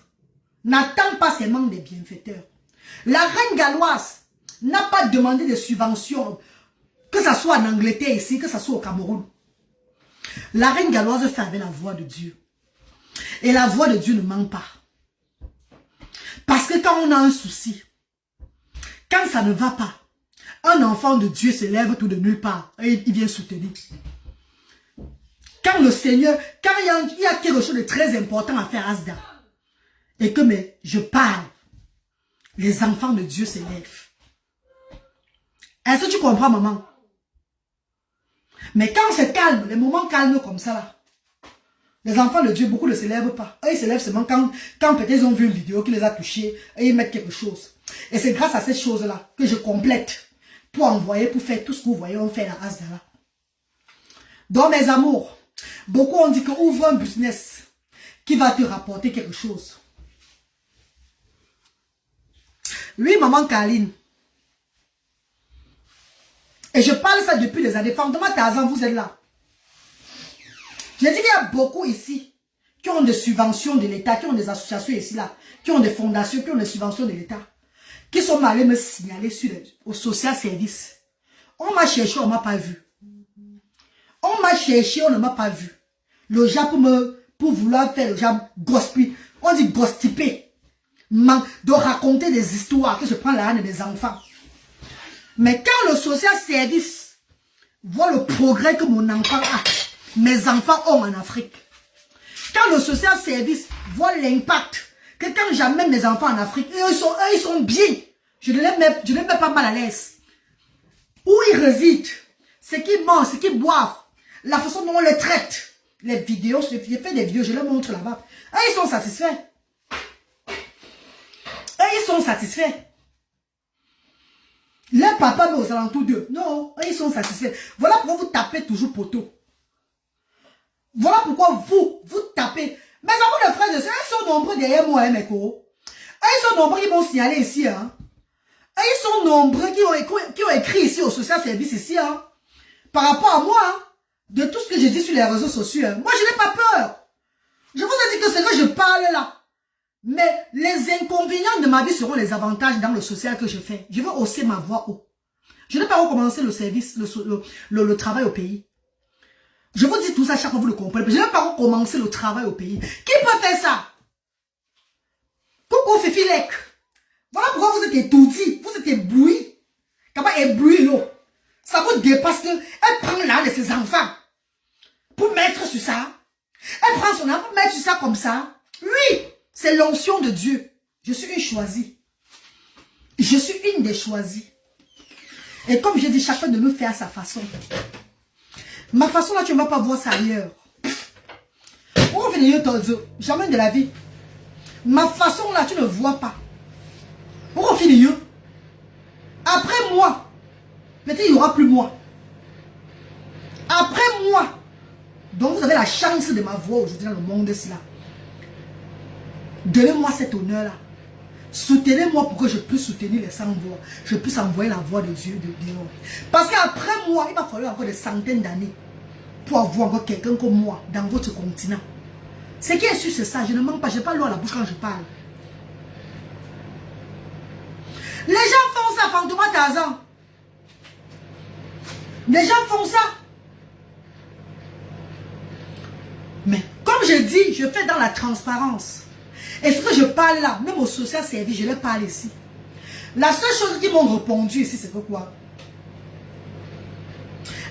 n'attend pas seulement des bienfaiteurs. La reine galloise n'a pas demandé de subventions, que ce soit en Angleterre ici, que ce soit au Cameroun. La reine galloise fait avec la voix de Dieu. Et la voix de Dieu ne ment pas. Parce que quand on a un souci, quand ça ne va pas, un enfant de Dieu se lève tout de nulle part et il vient soutenir. Quand le Seigneur, quand il y a quelque chose de très important à faire à Asda, et que je parle, les enfants de Dieu se lèvent. Est-ce que tu comprends, maman? Mais quand c'est calme, les moments calmes comme ça, là, les enfants de Dieu, beaucoup ne se lèvent pas. Eux, ils se lèvent seulement quand peut-être ils ont vu une vidéo qui les a touchés et ils mettent quelque chose. Et c'est grâce à cette chose-là que je complète pour envoyer, pour faire tout ce que vous voyez, on fait à Asda. Donc, mes amours, beaucoup ont dit que ouvre un business qui va te rapporter quelque chose. Oui, maman Kaline. Et je parle ça depuis des années. Fantôme Tarzan, vous êtes là. Je dis qu'il y a beaucoup ici qui ont des subventions de l'État, qui ont des associations ici, là, qui ont des fondations, qui ont des subventions de l'État, qui sont allés me signaler au social service. On m'a cherché, on ne m'a pas vu. On m'a cherché, on ne m'a pas vu. Le genre pour vouloir faire le genre gossip, on dit gossiper, de raconter des histoires que je prends la haine des enfants. Mais quand le social service voit le progrès que mon enfant a, mes enfants ont en Afrique. Quand le social service voit l'impact que quand j'amène mes enfants en Afrique, eux, ils sont bien. Je ne les mets pas mal à l'aise. Où ils résident, ce qu'ils mangent, ce qu'ils boivent, la façon dont on les traite, les vidéos, j'ai fait des vidéos, je les montre là-bas. Ils sont satisfaits. Ils sont satisfaits. Les papas mais aux alentours d'eux. Non, ils sont satisfaits. Voilà pourquoi vous tapez toujours poteau. Voilà pourquoi vous tapez. Mais avant de frères et sœurs, ils sont nombreux derrière moi, mes co. Ils sont nombreux qui vont signaler ici. Hein. Ils sont nombreux qui ont écrit ici au social service ici. Hein. Par rapport à moi, hein, de tout ce que j'ai dit sur les réseaux sociaux. Hein. Moi, je n'ai pas peur. Je vous ai dit que c'est que je parle là. Mais les inconvénients de ma vie seront les avantages dans le social que je fais. Je vais hausser ma voix haut. Je n'ai pas recommencé le service, le travail au pays. Je vous dis tout ça chaque fois, vous le comprenez. Je n'ai pas recommencé le travail au pays. Qui peut faire ça? Coucou Fifilek. Voilà pourquoi vous êtes étourdi, vous êtes ébloui. Comment ébloui l'eau? Ça vous dépasse que elle prend l'âme de ses enfants pour mettre sur ça. Elle prend son âme pour mettre sur ça comme ça. Oui, c'est l'onction de Dieu. Je suis une choisie. Je suis une des choisies. Et comme je dis, chacun de nous fait à sa façon. Ma façon là, tu ne vas pas voir ça ailleurs. On fait des jamais de la vie. Ma façon là, tu ne vois pas. On fait des après moi, peut-être il n'y aura plus moi. Après moi. Donc vous avez la chance de ma voix aujourd'hui dans le monde là. Donnez-moi cet honneur là. Soutenez-moi pour que je puisse soutenir les sans-voix. Je puisse envoyer la voix de Dieu dehors. Parce qu'après moi, il va falloir encore des centaines d'années pour avoir encore quelqu'un comme moi dans votre continent. Ce qui est sûr, c'est ça. Je ne mens pas. Je n'ai pas l'eau à la bouche quand je parle. Les gens font ça, Fantôme Tarzan. Les gens font ça. Mais comme je dis, je fais dans la transparence. Et ce que je parle là, même au social service, je le parle ici. La seule chose qu'ils m'ont répondu ici, c'est que quoi?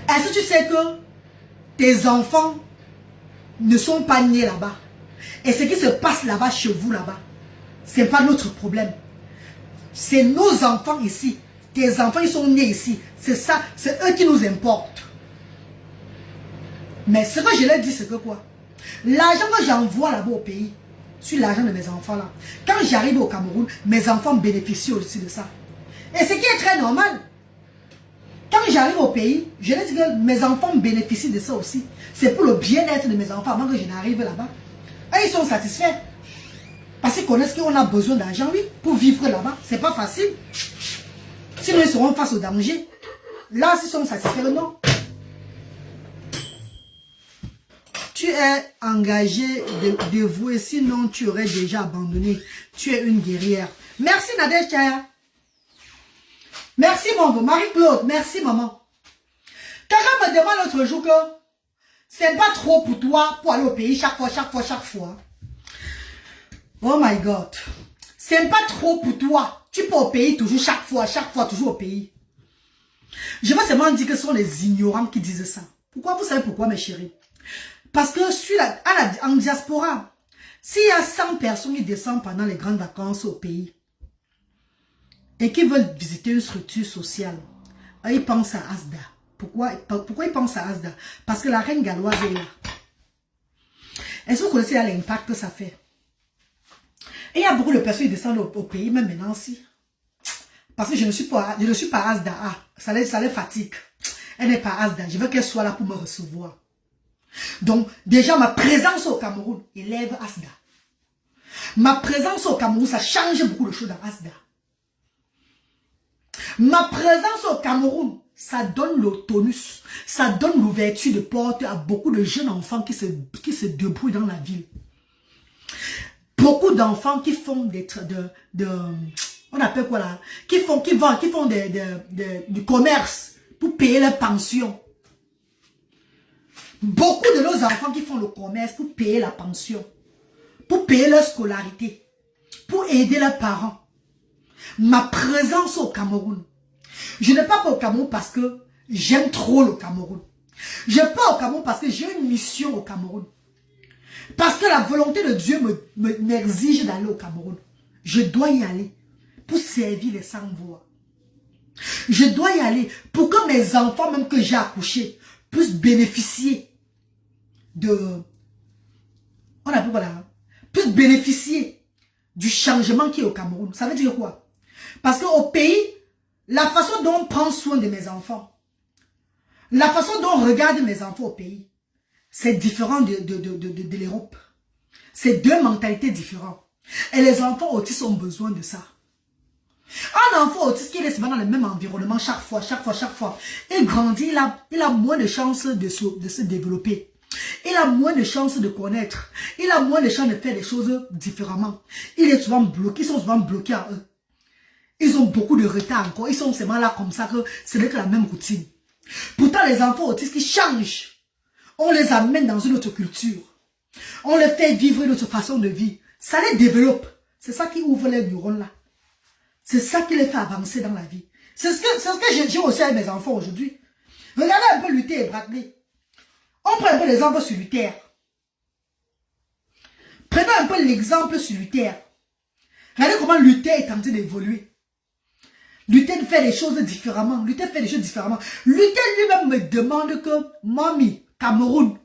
Est-ce que tu sais que tes enfants ne sont pas nés là-bas? Et ce qui se passe là-bas, chez vous là-bas, ce n'est pas notre problème. C'est nos enfants ici. Tes enfants, ils sont nés ici. C'est ça, c'est eux qui nous importent. Mais ce que je leur dis, c'est que quoi? L'argent que j'envoie là-bas au pays, sur l'argent de mes enfants là, quand j'arrive au Cameroun, mes enfants bénéficient aussi de ça. Et ce qui est très normal. Quand j'arrive au pays, je leur dis que mes enfants bénéficient de ça aussi. C'est pour le bien-être de mes enfants avant que je n'arrive là-bas. Et ils sont satisfaits. Parce qu'ils connaissent qu'on a besoin d'argent, oui, pour vivre là-bas. C'est pas facile. Sinon, ils seront face au danger. Là, s'ils sont satisfaits, non. Tu es engagé, dévoué, sinon tu aurais déjà abandonné. Tu es une guerrière. Merci Nadège Chaya. Merci mon Marie-Claude, merci maman. Quelqu'un me demande l'autre jour que c'est pas trop pour toi pour aller au pays chaque fois. Oh my God. C'est pas trop pour toi. Tu peux au pays toujours, chaque fois, toujours au pays. Je vais seulement dire que ce sont les ignorants qui disent ça. Pourquoi? Vous savez pourquoi, mes chéris? Parce que en diaspora, s'il y a 100 personnes qui descendent pendant les grandes vacances au pays et qui veulent visiter une structure sociale, ils pensent à Asda. Pourquoi ils pensent à Asda? Parce que la reine galloise est là. Est-ce que vous connaissez l'impact que ça fait? Et il y a beaucoup de personnes qui descendent au pays, même maintenant aussi. Parce que je ne suis pas Asda. Ah, ça les fatigue. Elle n'est pas Asda. Je veux qu'elle soit là pour me recevoir. Donc, déjà, ma présence au Cameroun élève Asda. Ma présence au Cameroun, ça change beaucoup de choses dans Asda. Ma présence au Cameroun, ça donne le tonus, ça donne l'ouverture de porte à beaucoup de jeunes enfants qui se débrouillent dans la ville. Beaucoup d'enfants qui font on appelle quoi là, qui font du commerce pour payer leur pension. Beaucoup de nos enfants qui font le commerce pour payer la pension, pour payer leur scolarité, pour aider leurs parents. Ma présence au Cameroun. Je ne pars pas au Cameroun parce que j'aime trop le Cameroun. Je pars au Cameroun parce que j'ai une mission au Cameroun. Parce que la volonté de Dieu m'exige d'aller au Cameroun. Je dois y aller pour servir les sans-voix. Je dois y aller pour que mes enfants, même que j'ai accouchés, puissent bénéficier puissent bénéficier du changement qui est au Cameroun. Ça veut dire quoi? Parce qu'au pays, la façon dont on prend soin de mes enfants, la façon dont on regarde mes enfants au pays, c'est différent de l'Europe. C'est deux mentalités différentes. Et les enfants autistes ont besoin de ça. Un enfant autiste qui reste dans le même environnement chaque fois, il grandit, il a moins de chances de se développer. Il a moins de chances de connaître. Il a moins de chances de faire des choses différemment. Ils sont souvent bloqués en eux. Ils ont beaucoup de retard encore. Ils sont seulement là comme ça que ce n'est que la même routine. Pourtant, les enfants autistes qui changent, on les amène dans une autre culture. On les fait vivre une autre façon de vie. Ça les développe. C'est ça qui ouvre les neurones là. C'est ça qui les fait avancer dans la vie. C'est ce que j'ai aussi avec mes enfants aujourd'hui. Regardez un peu Luther et Bradley. On prend un peu l'exemple sur Luther. Prenons un peu l'exemple sur Luther. Regardez comment Luther est en train d'évoluer. Luther fait les choses différemment. Luther lui-même me demande que, Mamie, Cameroun.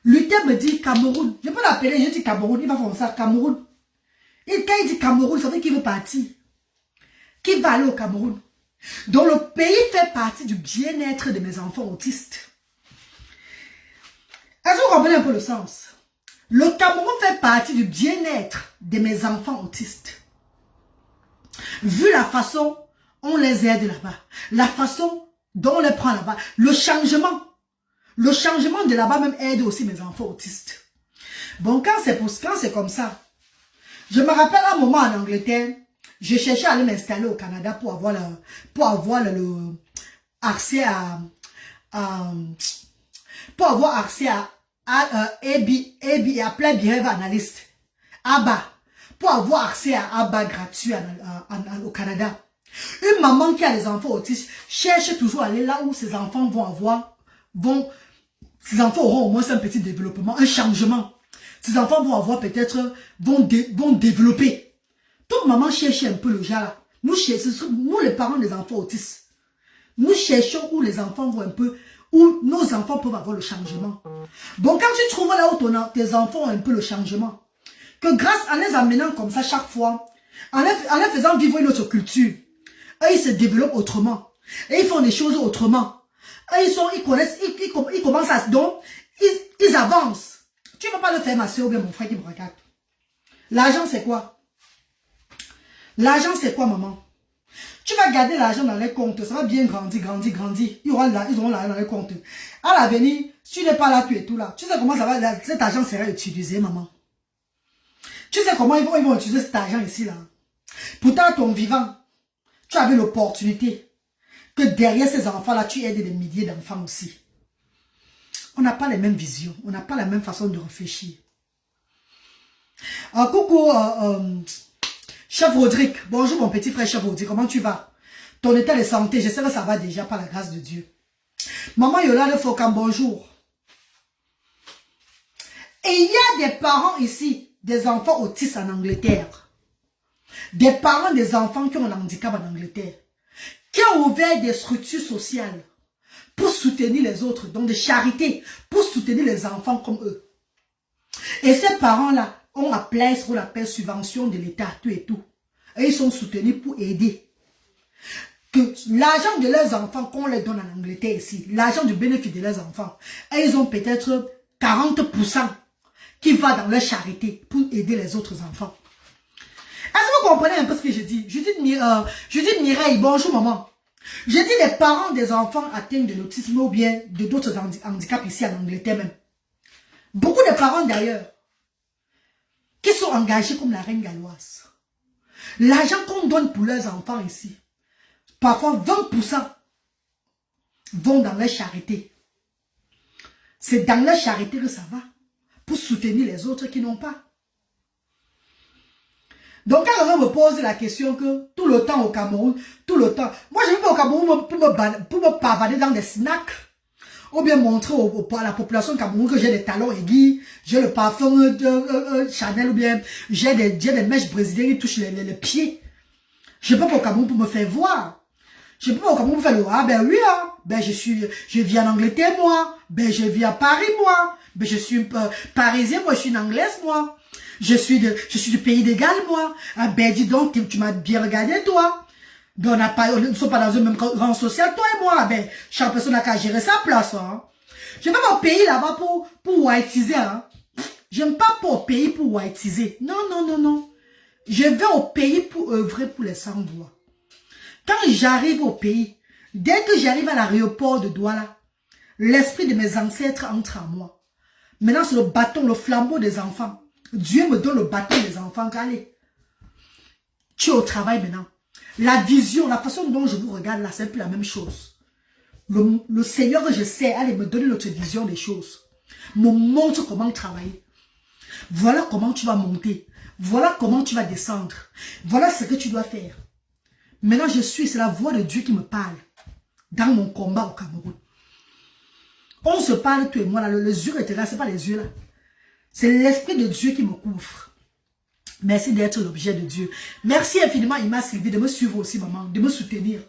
Luther me dit Cameroun. Je peux l'appeler, je dis Cameroun. Il va faire ça, Cameroun. Et quand il dit Cameroun, ça veut dire qu'il veut partir. Qu'il va aller au Cameroun. Donc le pays fait partie du bien-être de mes enfants autistes. Est-ce que vous comprenez un peu le sens? Le Cameroun fait partie du bien-être de mes enfants autistes. Vu la façon on les aide là-bas, la façon dont on les prend là-bas, le changement de là-bas même aide aussi mes enfants autistes. Bon, quand c'est comme ça, je me rappelle un moment en Angleterre, je cherchais à aller m'installer au Canada pour avoir accès à Apply Behavior Analyst, ABA, pour avoir accès à ABA gratuit au Canada. Une maman qui a des enfants autistes cherche toujours à aller là où ses enfants ses enfants auront au moins un petit développement, un changement. Ses enfants vont avoir peut-être, vont développer. Toute maman cherche un peu le genre là. Nous les parents des enfants autistes, nous cherchons où les enfants vont un peu, où nos enfants peuvent avoir le changement. Bon, quand tu trouves là où tes enfants ont un peu le changement, que grâce à les amenant comme ça chaque fois, en les faisant vivre une autre culture, eux, ils se développent autrement. Et ils font des choses autrement. Et ils connaissent, ils commencent à... Donc, ils avancent. Tu ne vas pas le faire, ma soeur ou bien mon frère qui me regarde. L'argent, c'est quoi? L'argent, c'est quoi, maman? Tu vas garder l'argent dans les comptes. Ça va bien grandir. Ils auront l'argent dans les comptes. À l'avenir, si tu n'es pas là, tu es tout là. Tu sais comment ça va, cet argent sera utilisé, maman. Tu sais comment ils vont utiliser cet argent ici, là. Pourtant, à ton vivant, tu avais l'opportunité que derrière ces enfants-là, tu aides des milliers d'enfants aussi. On n'a pas les mêmes visions. On n'a pas la même façon de réfléchir. Coucou, Chef Rodrigue. Bonjour, mon petit frère Chef Rodrigue. Comment tu vas? Ton état de santé, je sais que ça va déjà par la grâce de Dieu. Maman Yola de Fokam, bonjour. Et il y a des parents ici, des enfants autistes en Angleterre. Des parents des enfants qui ont un handicap en Angleterre, qui ont ouvert des structures sociales pour soutenir les autres, donc des charités, pour soutenir les enfants comme eux. Et ces parents-là ont appelé ce qu'on appelle subvention de l'État, tout et tout. Et ils sont soutenus pour aider. Que l'argent de leurs enfants qu'on les donne en Angleterre ici, l'argent du bénéfice de leurs enfants, et ils ont peut-être 40% qui va dans leur charité pour aider les autres enfants. Est-ce que vous comprenez un peu ce que je dis? Je dis Mireille, bonjour maman. Je dis les parents des enfants atteints de l'autisme ou bien de d'autres handicaps ici en Angleterre même. Beaucoup de parents d'ailleurs, qui sont engagés comme la reine galloise. L'argent qu'on donne pour leurs enfants ici, parfois 20% vont dans leur charité. C'est dans leur charité que ça va, pour soutenir les autres qui n'ont pas. Donc, quand on me pose la question que tout le temps au Cameroun, tout le temps, moi je ne vais pas au Cameroun pour me pavaner dans des snacks, ou bien montrer à la population camerounaise que j'ai des talons aigus, j'ai le parfum de Chanel, ou bien j'ai des mèches brésiliennes qui touchent les pieds. Je ne peux pas au Cameroun pour me faire voir. Je ne peux pas au Cameroun pour faire le ah ben oui, hein, ben je vis en Angleterre moi, ben je vis à Paris moi, ben je suis parisien moi, je suis une anglaise moi. Je suis du pays de Galles, moi. Ah, ben, dis donc, tu m'as bien regardé, toi. Ben, on ne sont pas dans un même rang social, toi et moi. Ben, chaque personne a qu'à gérer sa place, hein. Je ne vais pas au pays là-bas pour whiteiser, hein. J'aime pas pour au pays pour whiteiser. Non. Je vais au pays pour œuvrer pour les sans-voix. Quand j'arrive au pays, dès que j'arrive à l'aéroport de Douala, l'esprit de mes ancêtres entre en moi. Maintenant, c'est le bâton, le flambeau des enfants. Dieu me donne le bâton des enfants. Allez, tu es au travail maintenant. La vision, la façon dont je vous regarde là, c'est un peu la même chose. Le Seigneur que je sais, allez me donner notre vision des choses. Me montre comment travailler. Voilà comment tu vas monter. Voilà comment tu vas descendre. Voilà ce que tu dois faire. Maintenant, c'est la voix de Dieu qui me parle. Dans mon combat au Cameroun. On se parle, toi et moi, là, les yeux étaient là, ce n'est pas les yeux là. C'est l'esprit de Dieu qui me couvre. Merci d'être l'objet de Dieu. Merci infiniment, Ima Sylvie, de me suivre aussi, maman, de me soutenir.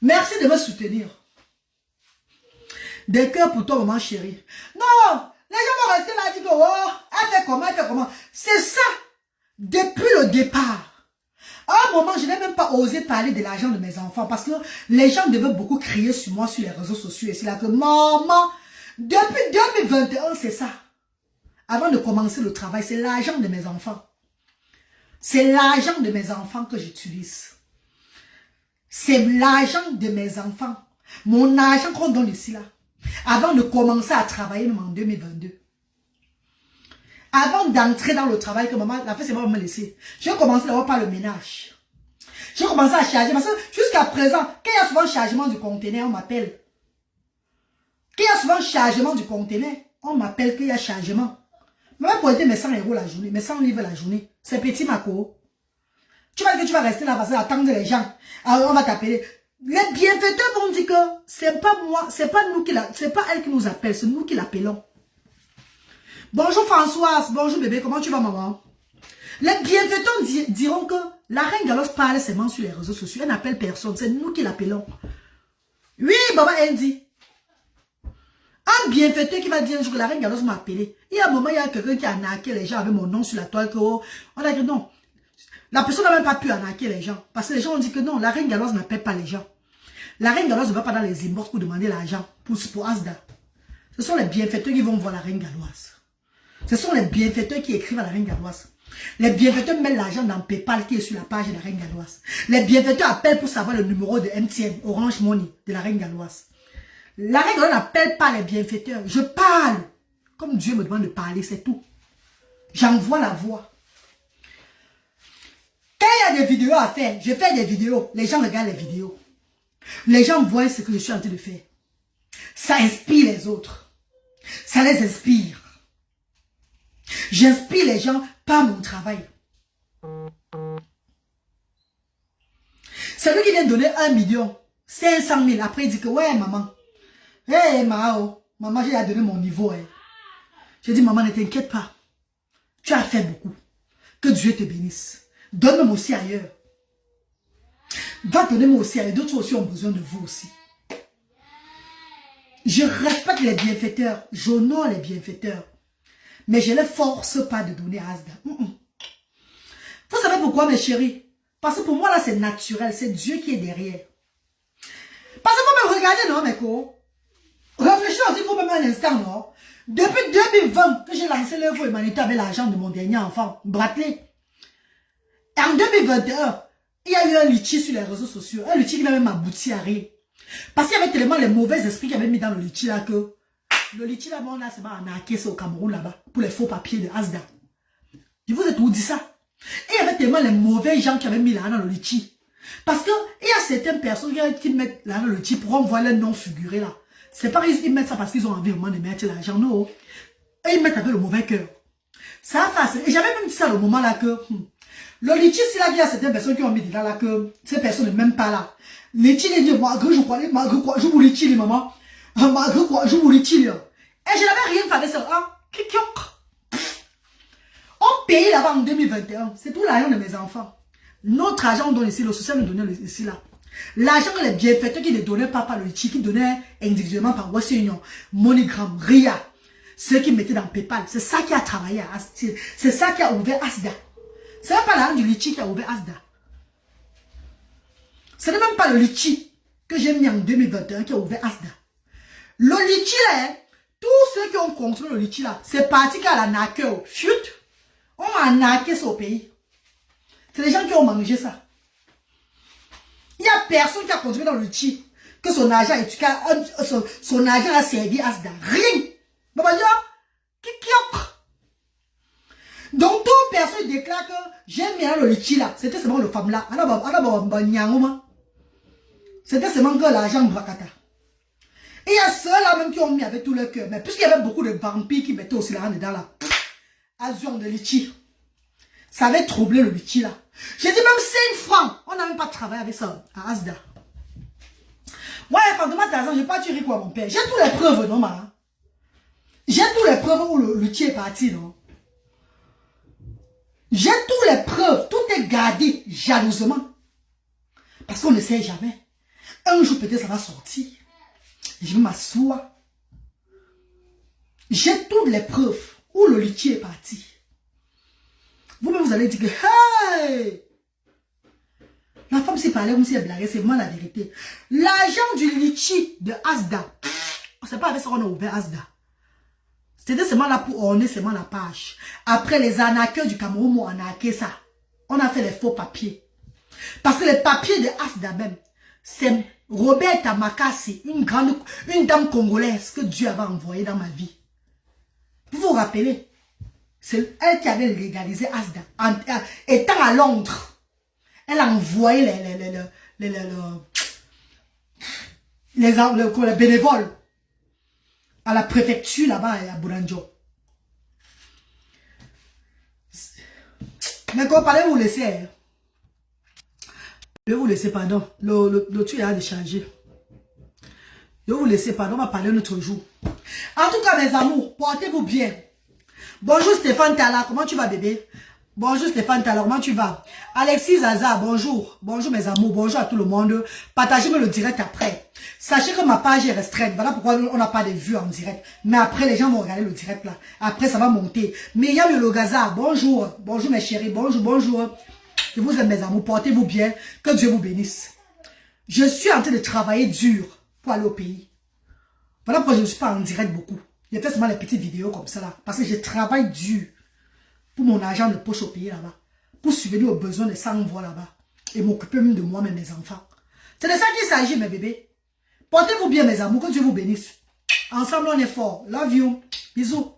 Merci de me soutenir. Des cœurs pour toi, maman chérie. Non, les gens vont rester là et dire que, oh, elle fait comment. C'est ça, depuis le départ. À un moment, je n'ai même pas osé parler de l'argent de mes enfants parce que les gens devaient beaucoup crier sur moi sur les réseaux sociaux. Et c'est là que, maman, depuis 2021, c'est ça. Avant de commencer le travail, c'est l'argent de mes enfants. C'est l'argent de mes enfants que j'utilise. C'est l'argent de mes enfants. Mon argent qu'on donne ici, là. Avant de commencer à travailler, même en 2022. Avant d'entrer dans le travail, que maman, la fait, c'est maman me laisser. J'ai commencé d'abord par le ménage. J'ai commencé à charger. Parce que jusqu'à présent, quand il y a souvent chargement du conteneur, on m'appelle. Quand il y a souvent chargement du conteneur, on m'appelle qu'il y a chargement. Même pour aider mes 100 € la journée, mes 100 livres la journée, c'est petit Mako. Tu vas dire que tu vas rester là parce que attendre les gens. Alors on va t'appeler. Les bienfaiteurs vont dire que c'est pas moi, c'est pas nous c'est pas elle qui nous appelle, c'est nous qui l'appelons. Bonjour Françoise, bonjour bébé, comment tu vas maman? Les bienfaiteurs diront que la reine Galos parle seulement sur les réseaux sociaux, elle n'appelle personne, c'est nous qui l'appelons. Oui, Baba Andy. Un bienfaiteur qui va dire un jour que la reine Galos m'a appelé. Il y a un moment, il y a quelqu'un qui a arnaqué les gens avec mon nom sur la toile. On a dit non. La personne n'a même pas pu arnaquer les gens. Parce que les gens ont dit que non, la reine Galos n'appelle pas les gens. La reine Galoise ne va pas dans les inbox pour demander l'argent pour Asda. Ce sont les bienfaiteurs qui vont voir la reine Galoise. Ce sont les bienfaiteurs qui écrivent à la reine Galoise. Les bienfaiteurs mettent l'argent dans PayPal qui est sur la page de la reine Galoise. Les bienfaiteurs appellent pour savoir le numéro de MTN, Orange Money, de la reine Galoise. La reine Galoise n'appelle pas les bienfaiteurs. Je parle. Comme Dieu me demande de parler, c'est tout. J'envoie la voix. Quand il y a des vidéos à faire, je fais des vidéos. Les gens regardent les vidéos. Les gens voient ce que je suis en train de faire. Ça inspire les autres. Ça les inspire. J'inspire les gens par mon travail. C'est lui qui vient donner 1 500 000. Après, il dit que ouais, maman. Hé, Mao. Maman, j'ai donné mon niveau. Hein. J'ai dit, maman, ne t'inquiète pas. Tu as fait beaucoup. Que Dieu te bénisse. Donne-moi aussi ailleurs. Va donner-moi aussi ailleurs. D'autres aussi ont besoin de vous aussi. Je respecte les bienfaiteurs. J'honore les bienfaiteurs. Mais je ne les force pas de donner à Asda. Vous savez pourquoi, mes chéris? Parce que pour moi, là, c'est naturel. C'est Dieu qui est derrière. Parce que vous me regardez, non, mes co? Réfléchissez aussi vous-même un instant, non? Depuis 2020 que j'ai lancé l'œuvre humanitaire avec l'argent de mon dernier enfant, Bratley. En 2021, il y a eu un litchi sur les réseaux sociaux. Un litchi qui m'a même abouti à rien. Parce qu'il y avait tellement les mauvais esprits qui avaient mis dans le litchi là que le litchi là, on a seulement arnaqué ça au Cameroun là-bas pour les faux papiers de Asda. Je vous ai tout dit ça. Et il y avait tellement les mauvais gens qui avaient mis là dans le litchi. Parce que il y a certaines personnes qui mettent là dans le litchi pour voir leur nom figuré là. C'est pas qu'ils mettent ça parce qu'ils ont envie vraiment de mettre l'argent, non. Et ils mettent avec le mauvais cœur. Ça a fait. Et j'avais même dit ça au moment là que le litchi, c'est là qu'il y a certaines personnes qui ont mis dedans là que ces personnes ne m'aiment pas là. Litchi, les dit, malgré je crois, je vous litchi, les mamans. Malgré quoi, je vous litchi, là. Et je n'avais rien fait de ça. Ah, on paye là-bas en 2021. C'est tout l'argent de mes enfants. Notre argent, on donne ici, le social nous donnait ici là. L'argent que les bienfaiteurs qui ne donnaient pas par le litchi, qui donnaient individuellement par Western Union, MoneyGram, RIA, ceux qui mettaient dans PayPal, c'est ça qui a travaillé à Asda. C'est ça qui a ouvert Asda. Ce n'est pas l'argent du litchi qui a ouvert Asda. Ce n'est même pas le litchi que j'ai mis en 2021 qui a ouvert Asda. Le litchi là, tous ceux qui ont contrôlé le litchi là, c'est parti qu'à la naque, chut, on a naqué ça au pays. C'est les gens qui ont mangé ça. Il n'y a personne qui a contribué dans le litchi que son argent a servi à Asda. Rien. Donc, toute personne déclare que j'ai mis dans le litchi là, c'était seulement le femme là. C'était seulement que l'argent Mbakata. Et il y a ceux-là même qui ont mis avec tout leur cœur. Mais puisqu'il y avait beaucoup de vampires qui mettaient aussi l'argent dedans là. Azur de litchi. Ça avait troublé le litchi là. J'ai dit même 5 francs. On n'a même pas travaillé avec ça à Asda. Ouais, Fantôme Tarzan, je n'ai pas tué quoi mon père. J'ai toutes les preuves, non, ma. J'ai toutes les preuves où le litchi est parti, non. J'ai toutes les preuves. Tout est gardé jalousement. Parce qu'on ne sait jamais. Un jour, peut-être, ça va sortir. Et je vais m'asseoir. J'ai toutes les preuves où le litchi est parti. Vous-même, vous allez dire que, hey! La femme s'est parlée comme si elle blaguait, c'est vraiment la vérité. L'argent du litchi de Asda, c'est pas avec ça qu'on a ouvert Asda. C'était seulement là pour orner seulement la page. Après, les arnaqueurs du Cameroun m'ont arnaqué ça. On a fait les faux papiers. Parce que les papiers de Asda même, c'est Roberta Makassi, une dame congolaise que Dieu avait envoyée dans ma vie. Vous vous rappelez? C'est elle qui avait légalisé Asda. Étant à Londres, elle a envoyé les bénévoles à la préfecture là-bas à Bourandjo. Mais quand parlez, vous laissez. Hein. Je vais vous laisser, pardon. Le truc a de changer. Je vais vous laisser, pardon, on va parler un autre jour. En tout cas, mes amours, portez-vous bien. Bonjour Stéphane Tala, comment tu vas bébé? Bonjour Stéphane Tala, comment tu vas? Alexis Zaza, bonjour. Bonjour mes amours, bonjour à tout le monde. Partagez-moi le direct après. Sachez que ma page est restreinte. Voilà pourquoi on n'a pas de vues en direct. Mais après, les gens vont regarder le direct là. Après, ça va monter. Myriam Logaza, bonjour. Bonjour mes chéris, bonjour, bonjour. Je vous aime mes amours, portez-vous bien. Que Dieu vous bénisse. Je suis en train de travailler dur pour aller au pays. Voilà pourquoi je ne suis pas en direct beaucoup. Il y a seulement les petites vidéos comme ça là. Parce que je travaille dur pour mon argent de poche au pays là-bas. Pour subvenir aux besoins des sans-voix là-bas. Et m'occuper même de moi et mes enfants. C'est de ça qu'il s'agit mes bébés. Portez-vous bien mes amours. Que Dieu vous bénisse. Ensemble on est fort. Love you. Bisous.